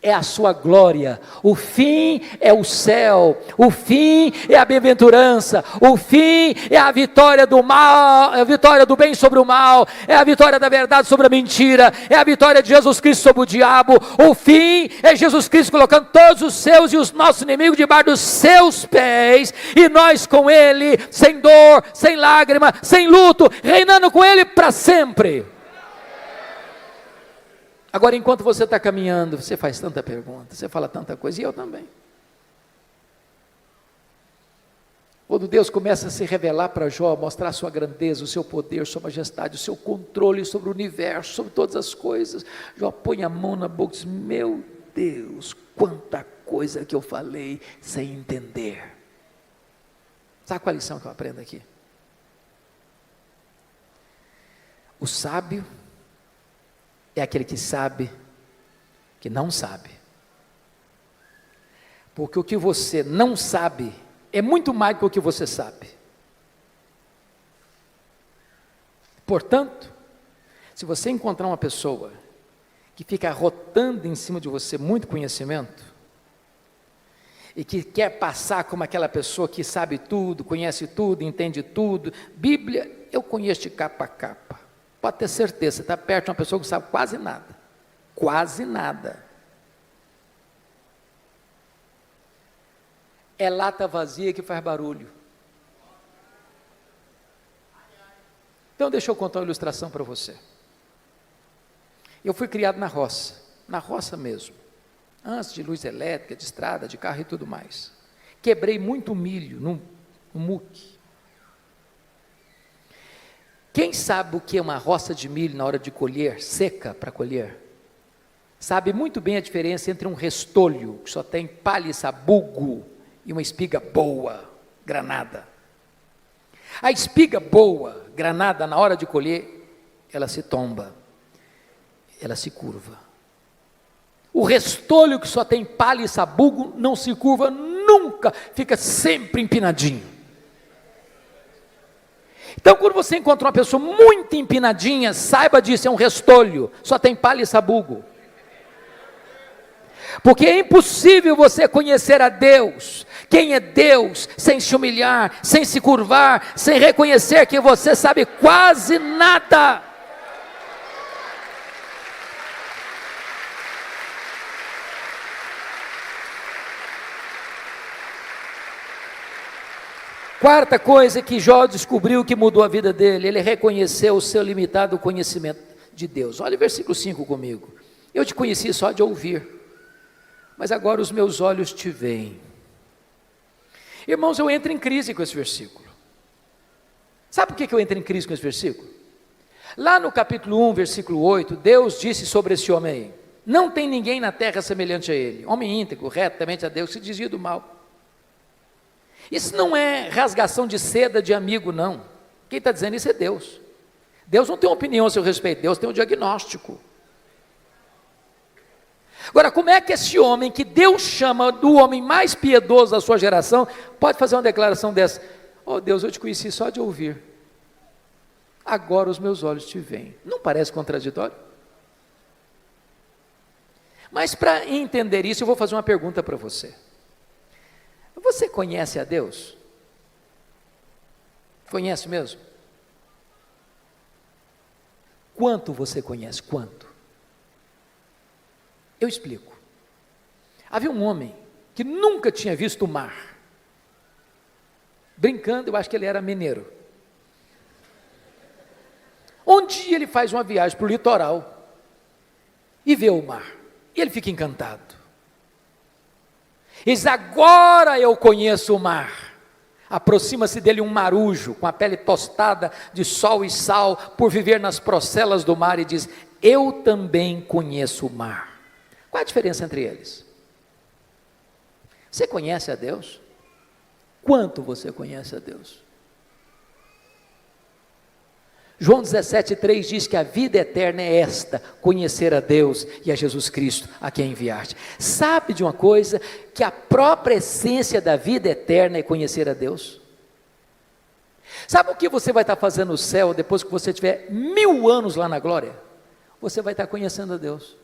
é a sua glória, o fim é o céu, o fim é a bem-aventurança, o fim é a vitória do mal, é a vitória do bem sobre o mal, é a vitória da verdade sobre a mentira, é a vitória de Jesus Cristo sobre o diabo. O fim é Jesus Cristo colocando todos os seus e os nossos inimigos debaixo dos seus pés, e nós com Ele, sem dor, sem lágrima, sem luto, reinando com Ele para sempre. Agora, enquanto você está caminhando, você faz tanta pergunta, você fala tanta coisa, e eu também. Quando Deus começa a se revelar para Jó, mostrar a sua grandeza, o seu poder, sua majestade, o seu controle sobre o universo, sobre todas as coisas, Jó põe a mão na boca e diz: meu Deus, quanta coisa que eu falei sem entender. Sabe qual a lição que eu aprendo aqui? O sábio é aquele que sabe que não sabe. Porque o que você não sabe é muito mais do que o que você sabe. Portanto, se você encontrar uma pessoa que fica rotando em cima de você muito conhecimento, e que quer passar como aquela pessoa que sabe tudo, conhece tudo, entende tudo, Bíblia, eu conheço de capa a capa. Pode ter certeza, você está perto de uma pessoa que não sabe quase nada. Quase nada. É lata vazia que faz barulho. Então deixa eu contar uma ilustração para você. Eu fui criado na roça mesmo. Antes de luz elétrica, de estrada, de carro e tudo mais. Quebrei muito milho no muque. Quem sabe o que é uma roça de milho na hora de colher, seca para colher, sabe muito bem a diferença entre um restolho, que só tem palha e sabugo, e uma espiga boa, granada. A espiga boa, granada, na hora de colher, ela se tomba, ela se curva. O restolho que só tem palha e sabugo, não se curva nunca, fica sempre empinadinho. Então, quando você encontra uma pessoa muito empinadinha, saiba disso, é um restolho, só tem palha e sabugo. Porque é impossível você conhecer a Deus, quem é Deus, sem se humilhar, sem se curvar, sem reconhecer que você sabe quase nada. Quarta coisa que Jó descobriu que mudou a vida dele, ele reconheceu o seu limitado conhecimento de Deus. Olha o versículo 5 comigo. Eu te conheci só de ouvir, mas agora os meus olhos te veem. Irmãos, eu entro em crise com esse versículo. Sabe por que eu entro em crise com esse versículo? Lá no capítulo 1, versículo 8, Deus disse sobre esse homem aí: não tem ninguém na terra semelhante a ele, homem íntegro, reto, temente a Deus, que se desvia do mal. Isso não é rasgação de seda de amigo, não. Quem está dizendo isso é Deus. Deus não tem uma opinião a seu respeito, Deus tem um diagnóstico. Agora, como é que esse homem, que Deus chama do homem mais piedoso da sua geração, pode fazer uma declaração dessa? Oh Deus, eu te conheci só de ouvir, agora os meus olhos te veem. Não parece contraditório? Mas para entender isso, eu vou fazer uma pergunta para você. Você conhece a Deus? Conhece mesmo? quanto você conhece? Quanto? Eu explico. Havia um homem que nunca tinha visto o mar. Brincando, eu acho que ele era mineiro. Um dia ele faz uma viagem para o litoral e vê o mar. E ele fica encantado. Ele diz: agora eu conheço o mar. Aproxima-se dele um marujo, com a pele tostada de sol e sal, por viver nas procelas do mar, e diz: eu também conheço o mar. Qual a diferença entre eles? Você conhece a Deus? Quanto você conhece a Deus? João 17,3 diz que a vida eterna é esta: conhecer a Deus e a Jesus Cristo, a quem enviaste. Sabe de uma coisa? Que a própria essência da vida eterna é conhecer a Deus. Sabe o que você vai estar fazendo no céu depois que você tiver 1000 anos lá na glória? Você vai estar conhecendo a Deus.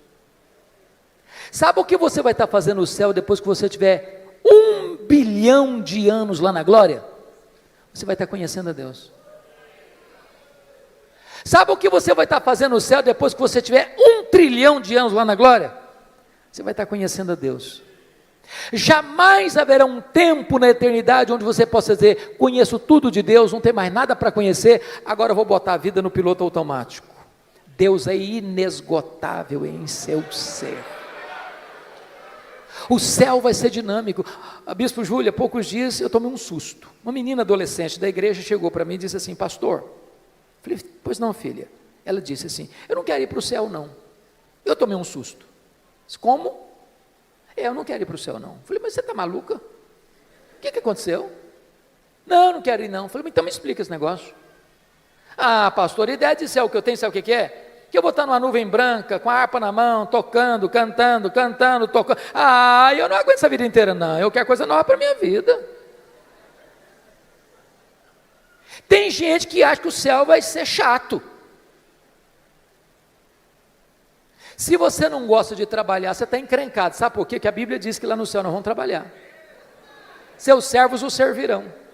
Sabe o que você vai estar fazendo no céu depois que você tiver 1 bilhão de anos lá na glória? Você vai estar conhecendo a Deus. Sabe o que você vai estar fazendo no céu depois que você tiver 1 trilhão de anos lá na glória? Você vai estar conhecendo a Deus. Jamais haverá um tempo na eternidade onde você possa dizer: conheço tudo de Deus, não tem mais nada para conhecer, agora eu vou botar a vida no piloto automático. Deus é inesgotável em seu ser. O céu vai ser dinâmico. A Bispo Júlia, há poucos dias eu tomei um susto. Uma menina adolescente da igreja chegou para mim e disse assim: pastor. Falei: pois não, filha. Ela disse assim: eu não quero ir para o céu, não. Eu tomei um susto. Disse: como? Eu não quero ir para o céu, não. Falei: mas você está maluca? O que aconteceu? Não, não quero ir, não. Falei: mas então me explica esse negócio. Ah, pastor, a ideia de céu que eu tenho, sabe o que é? Que eu vou estar numa nuvem branca, com a harpa na mão, tocando, cantando, tocando. Ah, eu não aguento essa vida inteira, não. Eu quero coisa nova para a minha vida. Tem gente que acha que o céu vai ser chato. Se você não gosta de trabalhar, você está encrencado. Sabe por quê? Que a Bíblia diz que lá no céu nós vamos trabalhar. Seus servos o servirão.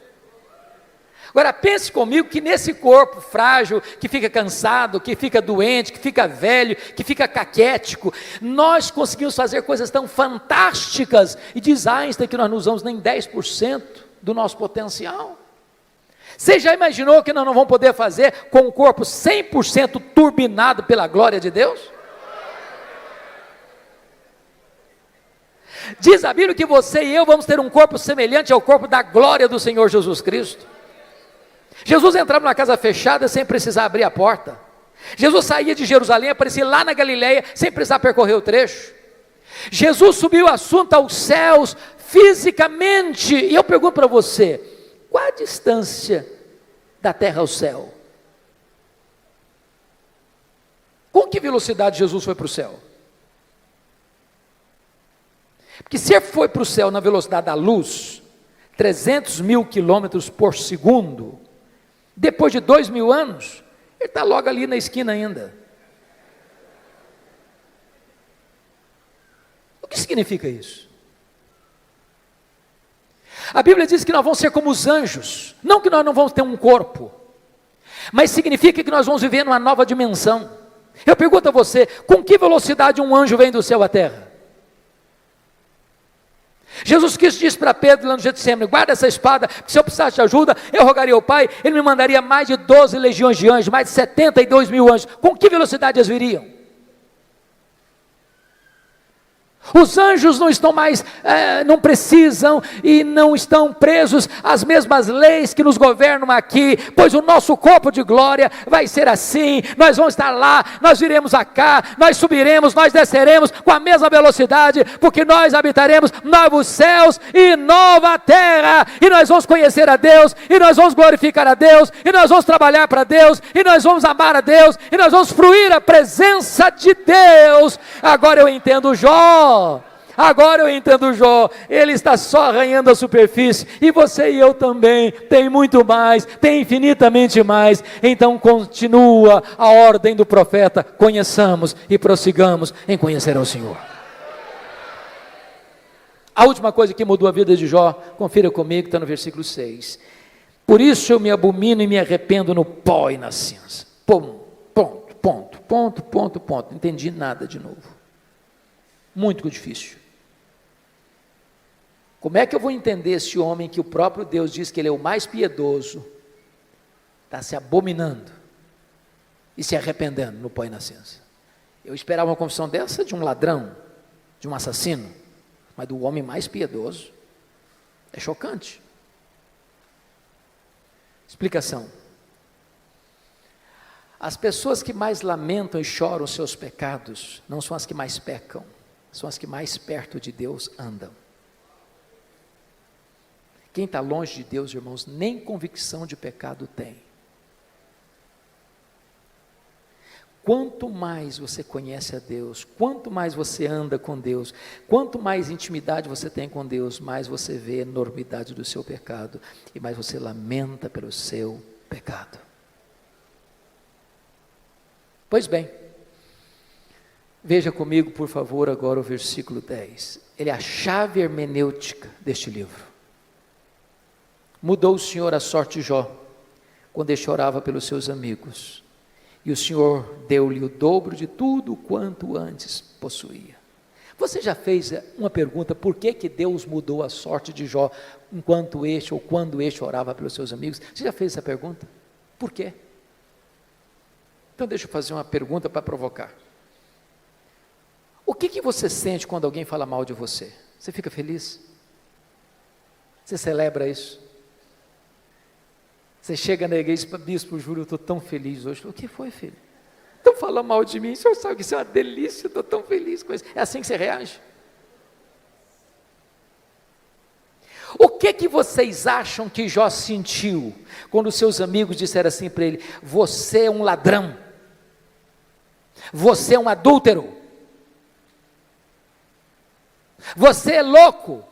Agora pense comigo que nesse corpo frágil, que fica cansado, que fica doente, que fica velho, que fica caquético, nós conseguimos fazer coisas tão fantásticas, e diz Einstein que nós não usamos nem 10% do nosso potencial. Você já imaginou que nós não vamos poder fazer com um corpo 100% turbinado pela glória de Deus? Diz a Bíblia que você e eu vamos ter um corpo semelhante ao corpo da glória do Senhor Jesus Cristo. Jesus entrava numa casa fechada sem precisar abrir a porta. Jesus saía de Jerusalém, aparecia lá na Galileia sem precisar percorrer o trecho. Jesus subiu o assunto aos céus fisicamente. E eu pergunto para você: qual a distância da terra ao céu? Com que velocidade Jesus foi para o céu? Porque se ele foi para o céu na velocidade da luz, 300 mil quilômetros por segundo, depois de 2000 anos, ele está logo ali na esquina ainda. O que significa isso? A Bíblia diz que nós vamos ser como os anjos, não que nós não vamos ter um corpo, mas significa que nós vamos viver numa nova dimensão. Eu pergunto a você: com que velocidade um anjo vem do céu à terra? Jesus Cristo disse para Pedro lá no Getsemane: guarda essa espada, porque se eu precisasse de ajuda, eu rogaria ao Pai, Ele me mandaria mais de 12 legiões de anjos, mais de 72 mil anjos. Com que velocidade eles viriam? Os anjos não estão mais, não precisam e não estão presos às mesmas leis que nos governam aqui, pois o nosso corpo de glória vai ser assim. Nós vamos estar lá, nós viremos cá, nós subiremos, nós desceremos com a mesma velocidade, porque nós habitaremos novos céus e nova terra, e nós vamos conhecer a Deus, e nós vamos glorificar a Deus, e nós vamos trabalhar para Deus, e nós vamos amar a Deus, e nós vamos fruir a presença de Deus. Agora eu entendo Jó. Agora eu entendo Jó, ele está só arranhando a superfície, e você e eu também, tem muito mais, tem infinitamente mais. Então continua a ordem do profeta: conheçamos e prossigamos em conhecer ao Senhor. A última coisa que mudou a vida de Jó, confira comigo, está no versículo 6. Por isso eu me abomino e me arrependo no pó e na cinza. Ponto. Não entendi nada de novo. Muito difícil. Como é que eu vou entender esse homem que o próprio Deus diz que ele é o mais piedoso, está se abominando e se arrependendo no pó e na cinza? Eu esperava uma confissão dessa de um ladrão, de um assassino, mas do homem mais piedoso. É chocante. Explicação. As pessoas que mais lamentam e choram os seus pecados, não são as que mais pecam, são as que mais perto de Deus andam. Quem está longe de Deus, irmãos, nem convicção de pecado tem. Quanto mais você conhece a Deus, quanto mais você anda com Deus, quanto mais intimidade você tem com Deus, mais você vê a enormidade do seu pecado e mais você lamenta pelo seu pecado. Pois bem, veja comigo, por favor, agora o versículo 10. Ele é a chave hermenêutica deste livro. Mudou o Senhor a sorte de Jó, quando ele chorava pelos seus amigos, e o Senhor deu-lhe o dobro de tudo quanto antes possuía. Você já fez uma pergunta, por que Deus mudou a sorte de Jó, enquanto este, ou quando este orava pelos seus amigos? Você já fez essa pergunta? Por quê? Então deixa eu fazer uma pergunta para provocar. O que você sente quando alguém fala mal de você? Você fica feliz? Você celebra isso? Você chega na igreja e diz, bispo Júlio, eu estou tão feliz hoje. O que foi, filho? Estão falando mal de mim, o senhor sabe que isso é uma delícia, eu estou tão feliz com isso. É assim que você reage? O que vocês acham que Jó sentiu, quando seus amigos disseram assim para ele, você é um ladrão, você é um adúltero, você é louco,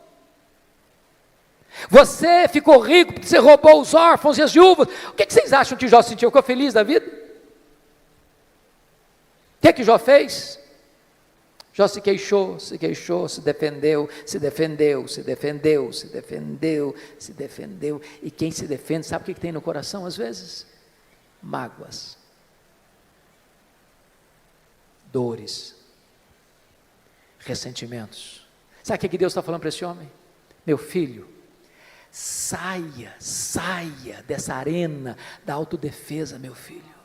você ficou rico porque você roubou os órfãos e as viúvas? O que vocês acham que Jó sentiu? Ficou feliz da vida? O que Jó fez? Jó se queixou, se defendeu, e quem se defende, sabe o que tem no coração às vezes? Mágoas, dores, ressentimentos. Sabe o que Deus está falando para esse homem? Meu filho, saia dessa arena da autodefesa, meu filho.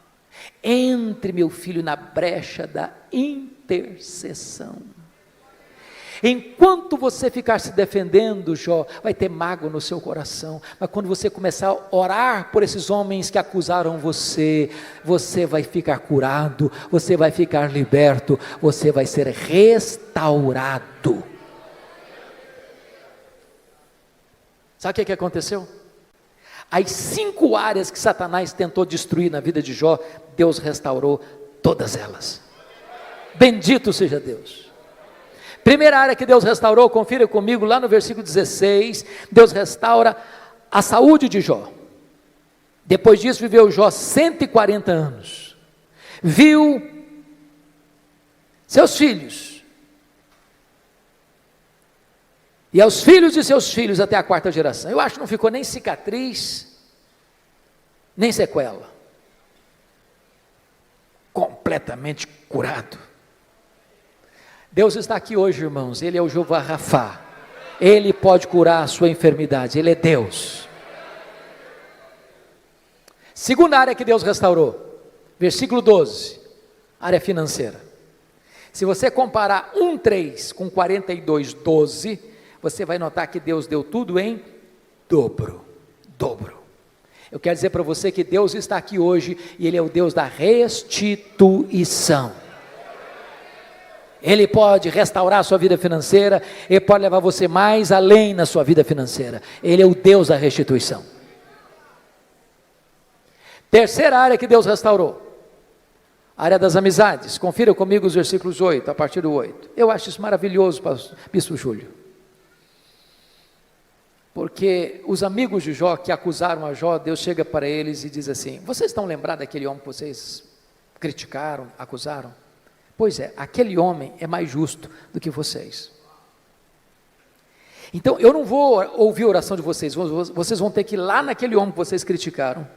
Entre, meu filho, na brecha da intercessão. Enquanto você ficar se defendendo, Jó, vai ter mágoa no seu coração, mas quando você começar a orar por esses homens que acusaram você, você vai ficar curado, você vai ficar liberto, você vai ser restaurado. Sabe o que aconteceu? As 5 áreas que Satanás tentou destruir na vida de Jó, Deus restaurou todas elas. Bendito seja Deus. Primeira área que Deus restaurou, confira comigo lá no versículo 16, Deus restaura a saúde de Jó. Depois disso viveu Jó 140 anos, viu seus filhos, e aos filhos de seus filhos até a 4ª geração. Eu acho que não ficou nem cicatriz, nem sequela. Completamente curado. Deus está aqui hoje, irmãos. Ele é o Jeová Rafá. Ele pode curar a sua enfermidade. Ele é Deus. Segunda área que Deus restaurou. Versículo 12. Área financeira. Se você comparar 1:3 com 42:12, você vai notar que Deus deu tudo em dobro. Eu quero dizer para você que Deus está aqui hoje e Ele é o Deus da restituição. Ele pode restaurar a sua vida financeira, Ele pode levar você mais além na sua vida financeira. Ele é o Deus da restituição. Terceira área que Deus restaurou, área das amizades. Confira comigo os versículos 8, a partir do 8. Eu acho isso maravilhoso, bispo Júlio. Porque os amigos de Jó que acusaram a Jó, Deus chega para eles e diz assim: vocês estão lembrados daquele homem que vocês criticaram, acusaram? Pois é, aquele homem é mais justo do que vocês. Então eu não vou ouvir a oração de vocês, vocês vão ter que ir lá naquele homem que vocês criticaram,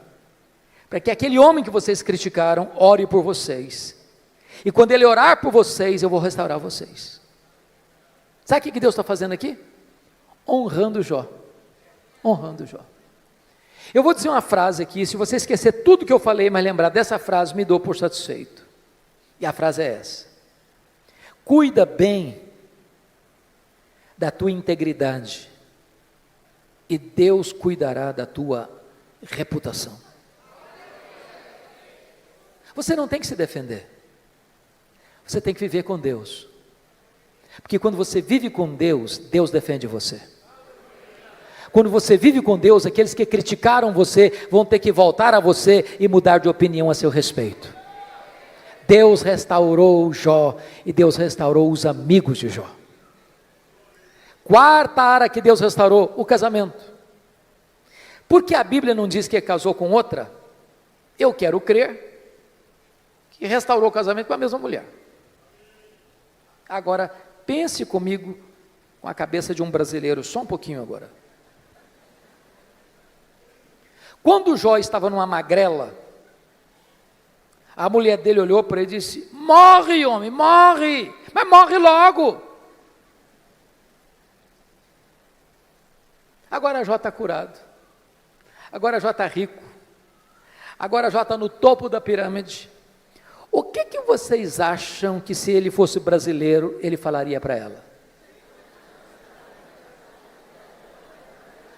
para que aquele homem que vocês criticaram ore por vocês, E quando ele orar por vocês, eu vou restaurar vocês. Sabe o que Deus está fazendo aqui? Honrando Jó. Honrando Jó. Eu vou dizer uma frase aqui, se você esquecer tudo que eu falei, mas lembrar dessa frase, me dou por satisfeito. E a frase é essa: cuida bem da tua integridade, e Deus cuidará da tua reputação. Você não tem que se defender, você tem que viver com Deus, porque quando você vive com Deus, Deus defende você. Quando você vive com Deus, aqueles que criticaram você vão ter que voltar a você e mudar de opinião a seu respeito. Deus restaurou Jó, e Deus restaurou os amigos de Jó. Quarta área que Deus restaurou: o casamento. Por que a Bíblia não diz que casou com outra? Eu quero crer que restaurou o casamento com a mesma mulher. Agora, pense comigo com a cabeça de um brasileiro, só um pouquinho agora. Quando Jó estava numa magrela, a mulher dele olhou para ele e disse: morre, homem, morre, mas morre logo. Agora Jó está curado, agora Jó está rico, agora Jó está no topo da pirâmide. O que vocês acham que, se ele fosse brasileiro, ele falaria para ela?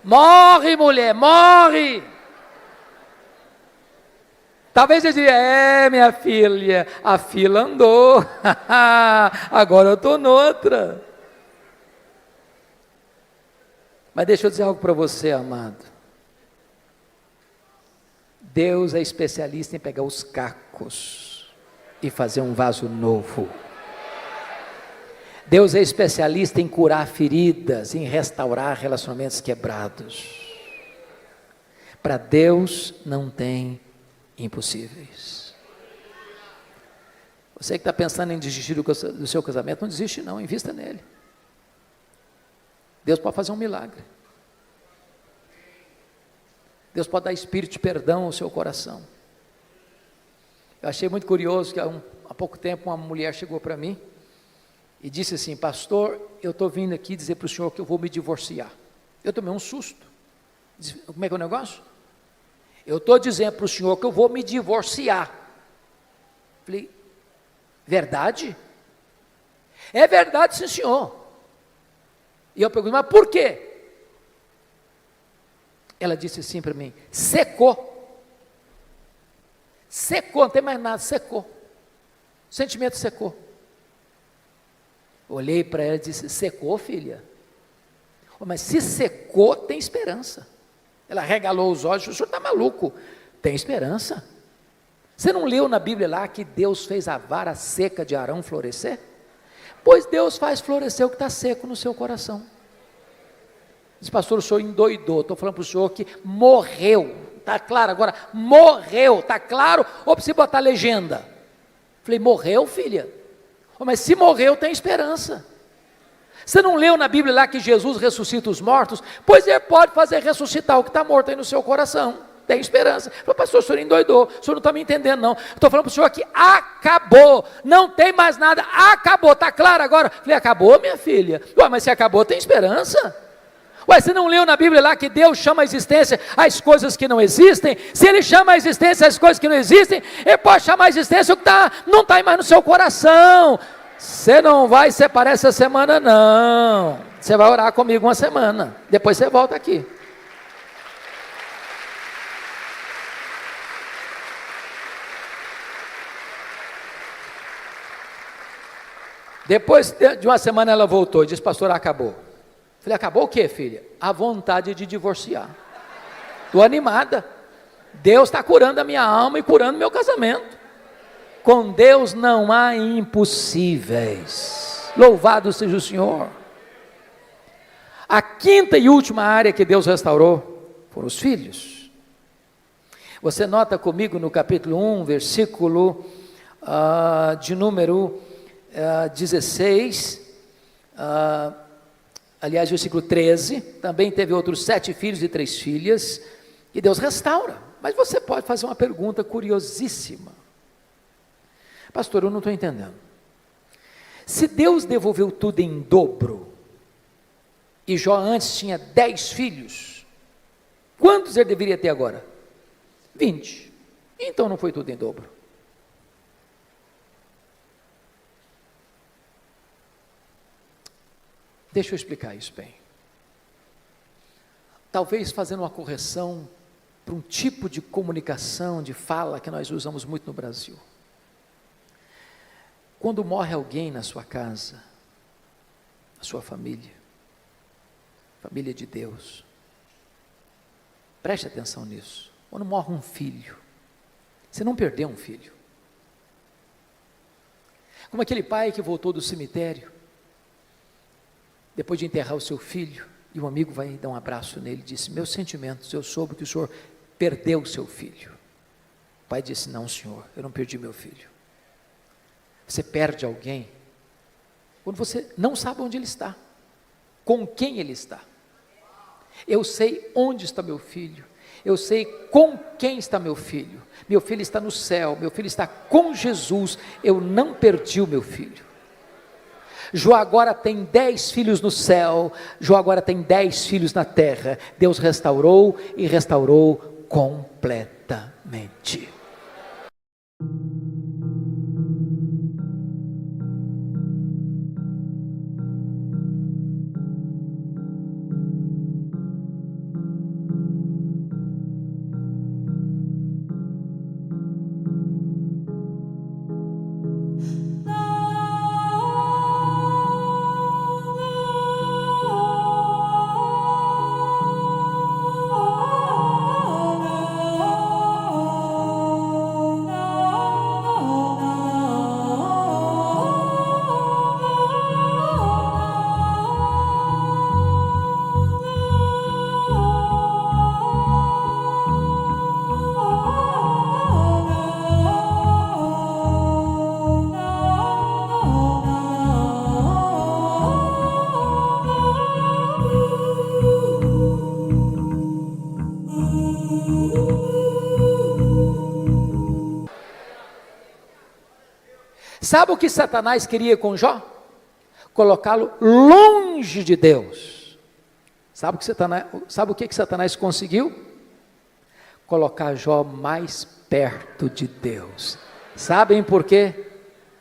Morre, mulher, morre. Talvez ele diria: minha filha, a fila andou, agora eu estou noutra. Mas deixa eu dizer algo para você, amado. Deus é especialista em pegar os cacos e fazer um vaso novo. Deus é especialista em curar feridas, em restaurar relacionamentos quebrados. Para Deus não tem impossíveis. Você que está pensando em desistir do seu casamento, não desiste não, invista nele. Deus pode fazer um milagre. Deus pode dar espírito de perdão ao seu coração. Eu achei muito curioso que há pouco tempo uma mulher chegou para mim e disse assim: pastor, eu estou vindo aqui dizer para o senhor que eu vou me divorciar. Eu tomei um susto. Disse: como é que é o negócio? Eu estou dizendo para o senhor que eu vou me divorciar. Falei: verdade? É verdade, sim, senhor. E eu perguntei: mas por quê? Ela disse assim para mim: secou. Secou, não tem mais nada, secou. O sentimento secou. Olhei para ela e disse: secou, filha? Mas se secou, tem esperança. Ela regalou os olhos: o senhor está maluco? Tem esperança. Você não leu na Bíblia lá que Deus fez a vara seca de Arão florescer? Pois Deus faz florescer o que está seco no seu coração. Diz: pastor, o senhor endoidou. Estou falando para o senhor que morreu. Está claro agora? Morreu, está claro? Ou precisa botar legenda? Falei: morreu, filha? Mas se morreu, tem esperança. Você não leu na Bíblia lá que Jesus ressuscita os mortos? Pois ele pode fazer ressuscitar o que está morto aí no seu coração. Tem esperança. Falei: pastor, o senhor endoidou, o senhor não está me entendendo não. Estou falando para o senhor que acabou, não tem mais nada, acabou, está claro agora? Falei: acabou, minha filha? Ué, mas se acabou, tem esperança. Ué, você não leu na Bíblia lá que Deus chama a existência as coisas que não existem? Se Ele chama a existência as coisas que não existem, Ele pode chamar a existência o que não está mais no seu coração. Você não vai separar essa semana não. Você vai orar comigo uma semana, depois você volta aqui. Depois de uma semana ela voltou e disse: pastor, acabou. Falei: acabou o quê, filha? A vontade de divorciar. Estou animada. Deus está curando a minha alma e curando meu casamento. Com Deus não há impossíveis. Louvado seja o Senhor. A quinta e última área que Deus restaurou foram os filhos. Você nota comigo no capítulo 1, versículo de número 16, aliás, versículo 13, também teve outros 7 filhos e 3 filhas, que Deus restaura. Mas você pode fazer uma pergunta curiosíssima: Pastor, eu não estou entendendo. Se Deus devolveu tudo em dobro, e Jó antes tinha 10 filhos, quantos ele deveria ter agora? 20. Então não foi tudo em dobro. Deixa eu explicar isso bem. Talvez fazendo uma correção para um tipo de comunicação, de fala que nós usamos muito no Brasil. Quando morre alguém na sua casa, na sua família, família de Deus, preste atenção nisso. Quando morre um filho, você não perdeu um filho. Como aquele pai que voltou do cemitério, depois de enterrar o seu filho, e um amigo vai dar um abraço nele e disse: meus sentimentos, eu soube que o senhor perdeu o seu filho. O pai disse: não, senhor, eu não perdi meu filho. Você perde alguém quando você não sabe onde ele está, com quem ele está. Eu sei onde está meu filho, eu sei com quem está meu filho está no céu, meu filho está com Jesus, eu não perdi o meu filho. Jó agora tem 10 filhos no céu, Jó agora tem 10 filhos na terra. Deus restaurou e restaurou completamente. Sabe o que Satanás queria com Jó? Colocá-lo longe de Deus. Sabe o que Satanás conseguiu? Colocar Jó mais perto de Deus. Sabem por quê?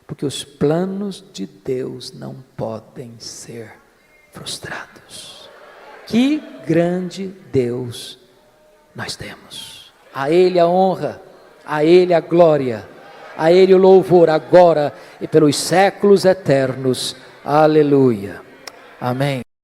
Porque os planos de Deus não podem ser frustrados. Que grande Deus nós temos. A Ele a honra, a Ele a glória, a Ele o louvor agora e pelos séculos eternos. Aleluia. Amém.